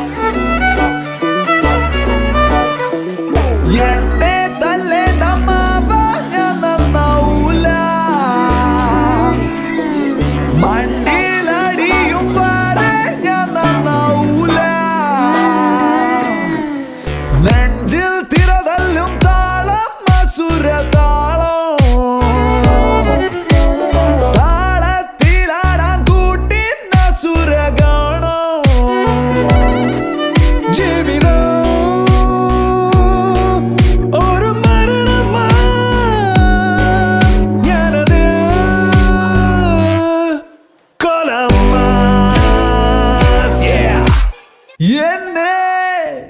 My